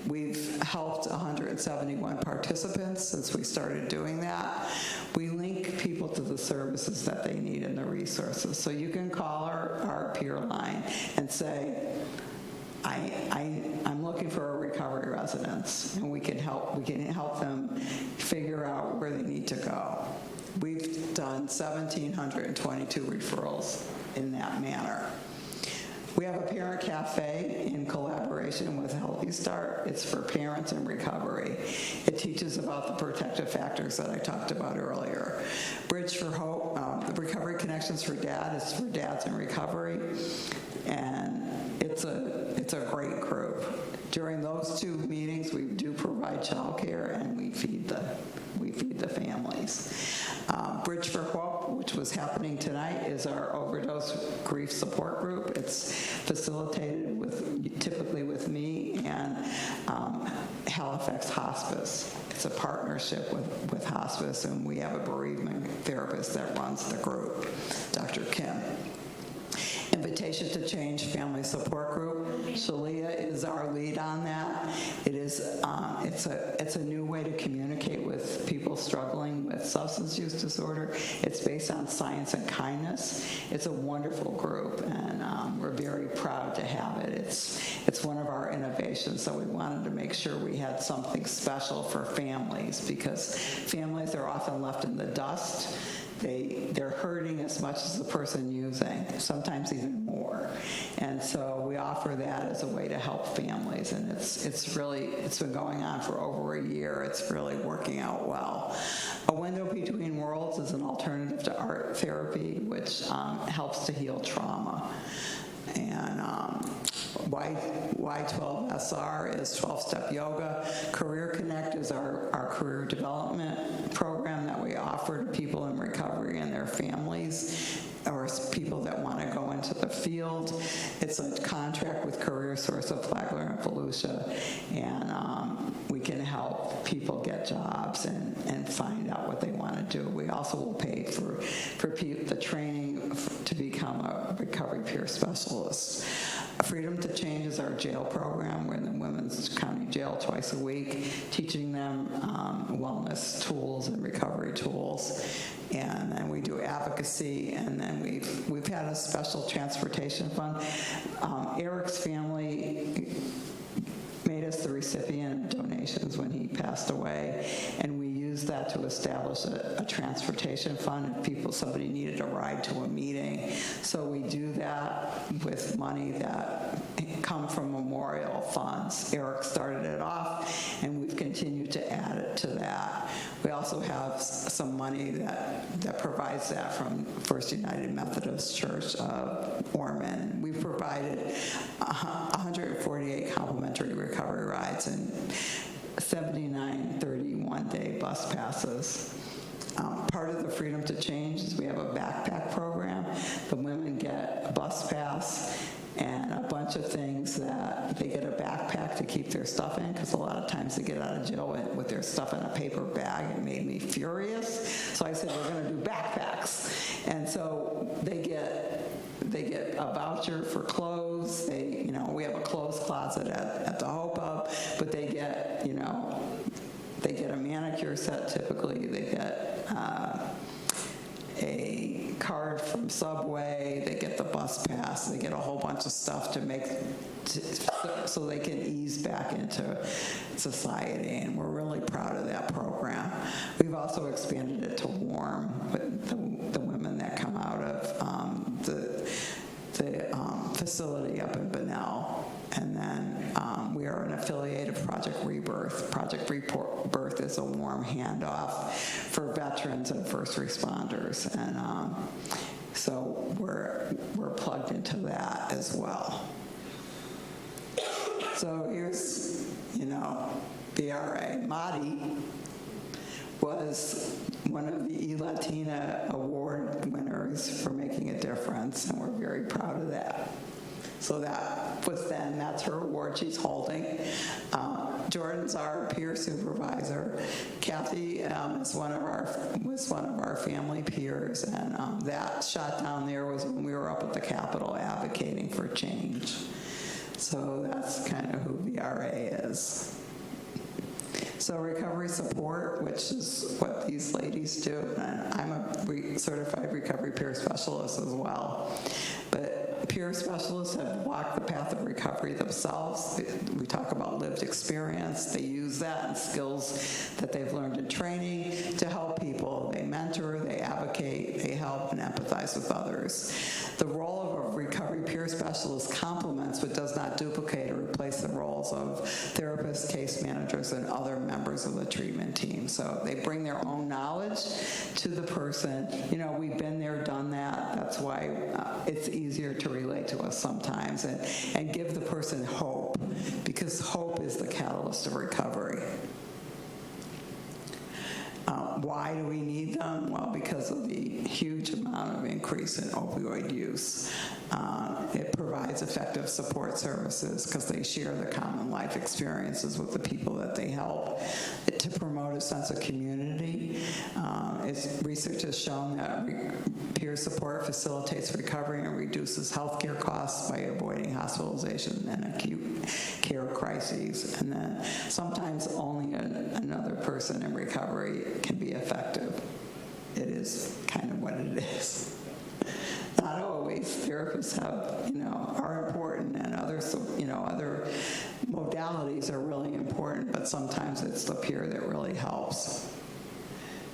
We've helped 171 participants since we started doing that. We link people to the services that they need and the resources. So you can call our peer line and say, I'm looking for a recovery residence, and we can help them figure out where they need to go. We've done 1,722 referrals in that manner. We have a parent cafe in collaboration with Healthy Start. It's for parents in recovery. It teaches about the protective factors that I talked about earlier. Bridge for Hope, the Recovery Connections for Dad is for dads in recovery, and it's a great group. During those 2 meetings, we do provide childcare and we feed the families. Bridge for Hope, which was happening tonight, is our overdose grief support group. It's facilitated typically with me and Halifax Hospice. It's a partnership with hospice, and we have a bereavement therapist that runs the group, Dr. Kim. Invitation to Change Family Support Group. Shalia is our lead on that. It's a new way to communicate with people struggling with substance use disorder. It's based on science and kindness. It's a wonderful group, and we're very proud to have it. It's one of our innovations, so we wanted to make sure we had something special for families, because families are often left in the dust. They're hurting as much as the person using, sometimes even more. And so we offer that as a way to help families, and it's been going on for over a year. It's really working out well. A Window Between Worlds is an alternative to art therapy, which helps to heal trauma. And Y12SR is 12-step yoga. Career Connect is our career development program that we offer to people in recovery and their families, or people that want to go into the field. It's a contract with Career Source of Flagler and Volusia, and we can help people get jobs and find out what they want to do. We also will pay for the training to become a recovery peer specialist. Freedom to Change is our jail program. We're in the Women's County Jail twice a week, teaching them wellness tools and recovery tools. And then we do advocacy, and then we've had a special transportation fund. Eric's family made us the recipient of donations when he passed away, and we used that to establish a transportation fund if somebody needed a ride to a meeting. So we do that with money that come from memorial funds. Eric started it off, and we've continued to add it to that. We also have some money that provides that from First United Methodist Church of Ormond. We've provided 148 complimentary recovery rides and 79 31-day bus passes. Part of the Freedom to Change is we have a backpack program. The women get a bus pass and a bunch of things that they get a backpack to keep their stuff in, because a lot of times they get out of jail with their stuff in a paper bag. It made me furious. So I said, we're going to do backpacks. And so they get a voucher for clothes. We have a clothes closet at the Hope Hub, but they get a manicure set typically. They get a card from Subway. They get the bus pass. They get a whole bunch of stuff so they can ease back into society, and we're really proud of that program. We've also expanded it to WARM, with the women that come out of the facility up in Bunnell. And then we are an affiliate of Project Rebirth. Project Rebirth is a warm handoff for veterans and first responders. And so we're plugged into that as well. So here's, BRA. Madi was one of the E-Latina Award winners for making a difference, and we're very proud of that. So that's her award she's holding. Jordan's our peer supervisor. Kathy was one of our family peers, and that shot down there was when we were up at the Capitol advocating for change. So that's kind of who VRA is. So recovery support, which is what these ladies do, and I'm a certified recovery peer specialist as well. But peer specialists have walked the path of recovery themselves. We talk about lived experience. They use that and skills that they've learned in training to help people. They mentor, they advocate, they help and empathize with others. The role of a recovery peer specialist complements but does not duplicate or replace the roles of therapists, case managers, and other members of the treatment team. So they bring their own knowledge to the person. We've been there, done that. That's why it's easier to relate to us sometimes, and give the person hope, because hope is the catalyst of recovery. Why do we need them? Well, because of the huge amount of increase in opioid use. It provides effective support services because they share the common life experiences with the people that they help, to promote a sense of community. Research has shown that peer support facilitates recovery and reduces healthcare costs by avoiding hospitalization and acute care crises. And then sometimes only another person in recovery can be effective. It is kind of what it is. Not always. Therapists are important, and other modalities are really important, but sometimes it's the peer that really helps.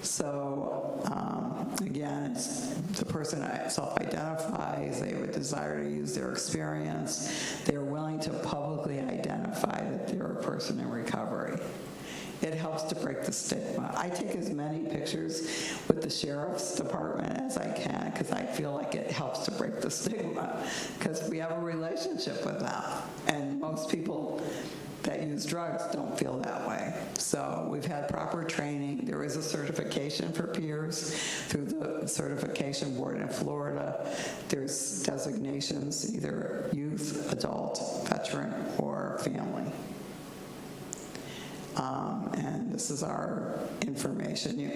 So again, the person self-identifies, they have a desire to use their experience, they're willing to publicly identify that they're a person in recovery. It helps to break the stigma. I take as many pictures with the sheriff's department as I can, because I feel like it helps to break the stigma, because we have a relationship with them. And most people that use drugs don't feel that way. So we've had proper training. There is a certification for peers through the certification board in Florida. There's designations, either youth, adult, veteran, or family. And this is our information. You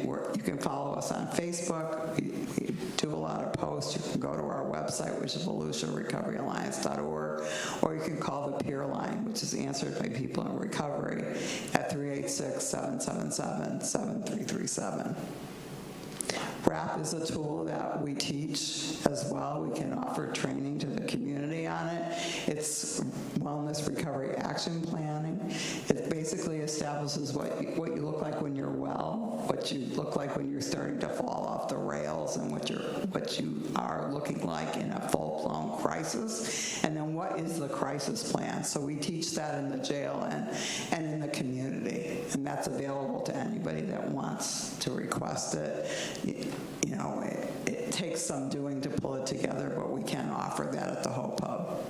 can follow us on Facebook. We do a lot of posts. You can go to our website, which is VolusiaRecoveryAlliance.org, or you can call the peer line, which is answered by people in recovery, at 386-777-7337. RAP is a tool that we teach as well. We can offer training to the community on it. It's wellness recovery action planning. It basically establishes what you look like when you're well, what you look like when you're starting to fall off the rails, and what you are looking like in a full-blown crisis, and then what is the crisis plan. So we teach that in the jail and in the community, and that's available to anybody that wants to request it. It takes some doing to pull it together, but we can offer that at the Hope Hub.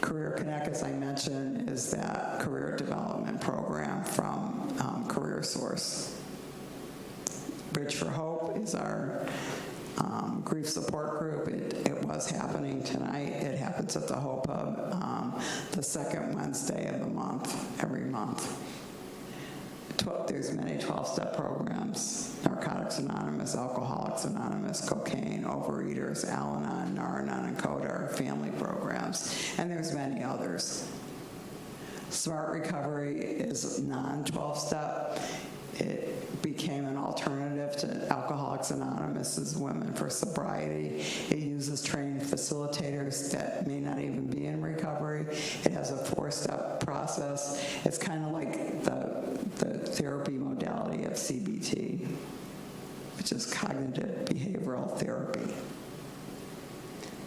Career Connect, as I mentioned, is that career development program from Career Source. Bridge for Hope is our grief support group. It was happening tonight. It happens at the Hope Hub the second Wednesday of the month, every month. There's many 12-step programs: Narcotics Anonymous, Alcoholics Anonymous, Cocaine, Overeaters, Al-Anon, Nar-Anon, and CODA are family programs, and there's many others. Smart Recovery is non-12-step. It became an alternative to Alcoholics Anonymous's Women for Sobriety. It uses trained facilitators that may not even be in recovery. It has a 4-step process. It's kind of like the therapy modality of CBT, which is cognitive behavioral therapy.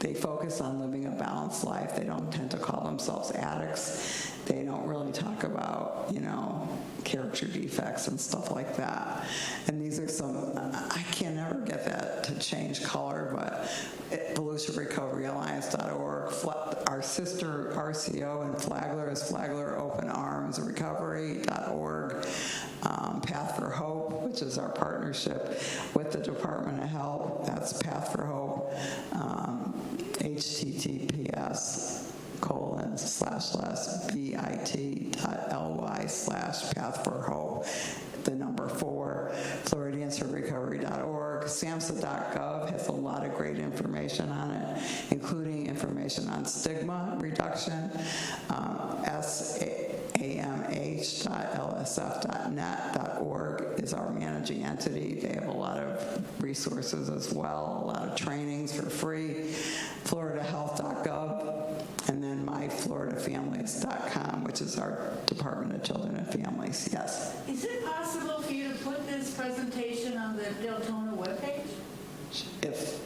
They focus on living a balanced life. They don't tend to call themselves addicts. They don't really talk about, character defects and stuff like that. And these are some, I can never get that to change color, but at VolusiaRecoveryAlliance.org, our sister RCO in Flagler is Flagler Open Arms Recovery.org. Path for Hope, which is our partnership with the Department of Health, that's Path for Hope, https://bit.ly/path4hope, the number 4, FloridiansForRecovery.org. SAMHSA.gov has a lot of great information on it, including information on stigma reduction. SAMH.lsf.net.org is our managing entity. They have a lot of resources as well, a lot of trainings for free. FloridaHealth.gov, and then MyFloridaFamilies.com, which is our Department of Children and Families. Yes? Is it possible for you to put this presentation on the Deltona webpage? If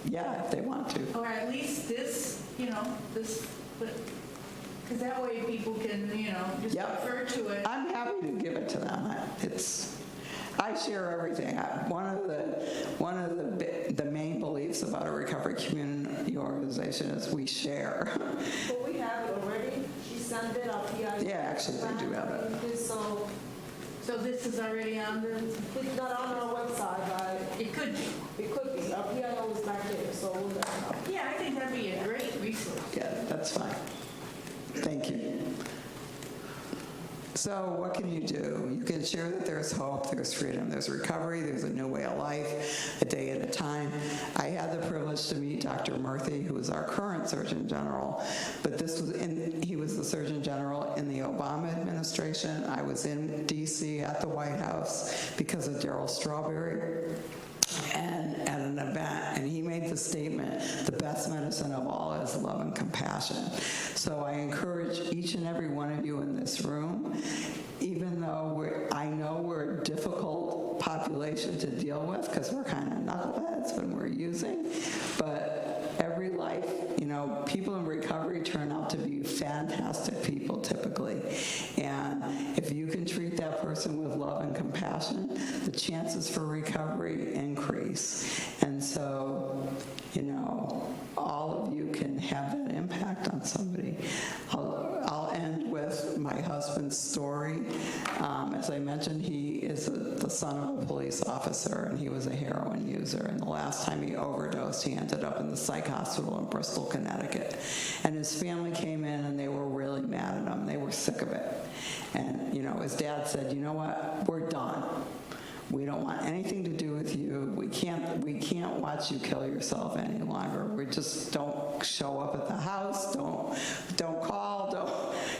they want to. Or at least this, because that way people can, just refer to it. I'm happy to give it to them. I share everything. One of the main beliefs about a recovery community organization is we share. Well, we have it already. She sent it up here. Yeah, actually, they do have it. So this is already on the... It's not on our website, but it could be. It could be. Our PIO is back there, so we'll let them know. Yeah, I think that'd be a great resource. Yeah, that's fine. Thank you. So what can you do? You can share that there's hope, there's freedom, there's recovery, there's a new way of life, a day at a time. I had the privilege to meet Dr. Murthy, who is our current Surgeon General, but he was the Surgeon General in the Obama administration. I was in D.C. at the White House because of Darryl Strawberry and at an event, and he made the statement, the best medicine of all is love and compassion. So I encourage each and every one of you in this room, even though I know we're a difficult population to deal with because we're kind of knuckleheads when we're using, but every life, people in recovery turn out to be fantastic people typically. And if you can treat that person with love and compassion, the chances for recovery increase. And so, all of you can have that impact on somebody. I'll end end with my husband's story. As I mentioned, he is the son of a police officer, and he was a heroin user. And the last time he overdosed, he ended up in the psych hospital in Bristol, Connecticut. And his family came in, and they were really mad at him. They were sick of it. And, you know, his dad said, you know what, we're done. We don't want anything to do with you. We can't watch you kill yourself any longer. We just don't show up at the house, don't call,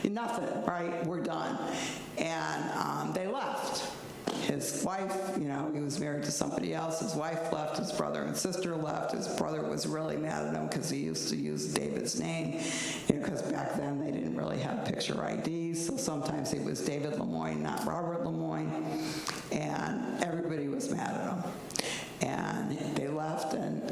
nothing, right? We're done. And they left. His wife, you know, he was married to somebody else. His wife left. His brother and sister left. His brother was really mad at him because he used to use David's name, you know, because back then they didn't really have picture IDs. So sometimes it was David Lemoyne, not Robert Lemoyne. And everybody was mad at him. And they left, and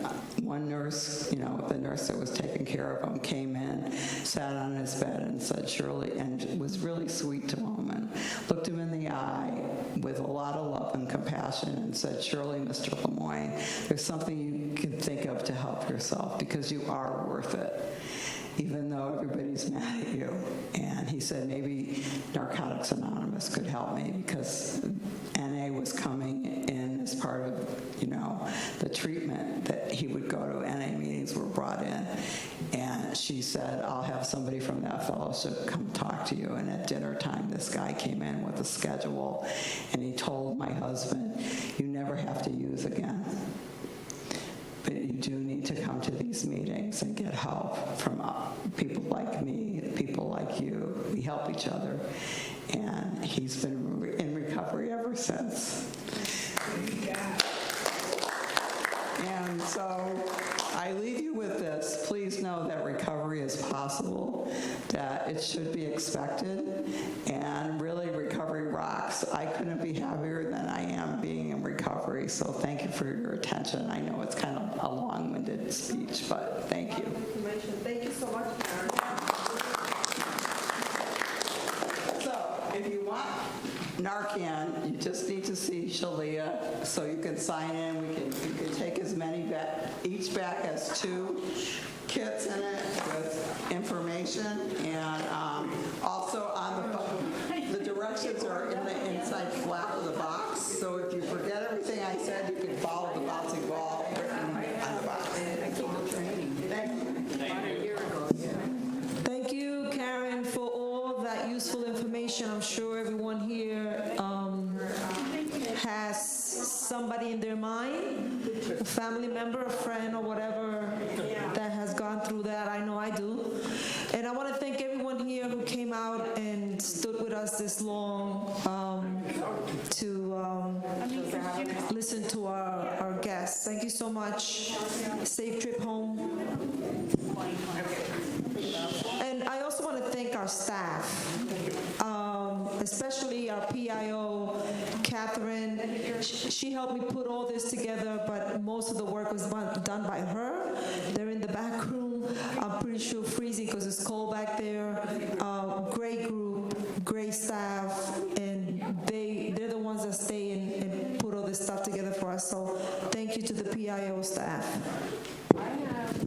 one nurse, you know, the nurse that was taking care of him came in, sat on his bed and said, Shirley, and was really sweet to him and looked him in the eye with a lot of love and compassion and said, Shirley, Mr. Lemoyne, there's something you can think of to help yourself because you are worth it, even though everybody's mad at you. And he said maybe Narcotics Anonymous could help me because NA was coming in as part of, you know, the treatment that he would go to. NA meetings were brought in. And she said, I'll have somebody from that fellowship come talk to you. And at dinner time, this guy came in with a schedule, and he told my husband, you never have to use again. But you do need to come to these meetings and get help from people like me, people like you. We help each other. And he's been in recovery ever since. And so I leave you with this. Please know that recovery is possible, that it should be expected, and really recovery rocks. I couldn't be happier than I am being in recovery, so thank you for your attention. I know it's kind of a long-winded speech, but thank you. Thank you so much, Karen. So if you want Narcan, you just need to see Shalia so you can sign in. You can take as many back. Each bag has 2 kits in it with information, and also on the directions are in the inside flap of the box. So if you forget everything I said, you can follow the bouncing ball written on the box. Thank you. Thank you, Karen, for all that useful information. I'm sure everyone here has somebody in their mind, a family member, a friend, or whatever that has gone through that. I know I do. And I want to thank everyone here who came out and stood with us this long to listen to our guests. Thank you so much. Safe trip home. And I also want to thank our staff, especially our PIO, Catherine. She helped me put all this together, but most of the work was done by her. They're in the back room. I'm pretty sure freezing because it's cold back there. Great group, great staff, and they're the ones that stay and put all this stuff together for us. So thank you to the PIO staff. I have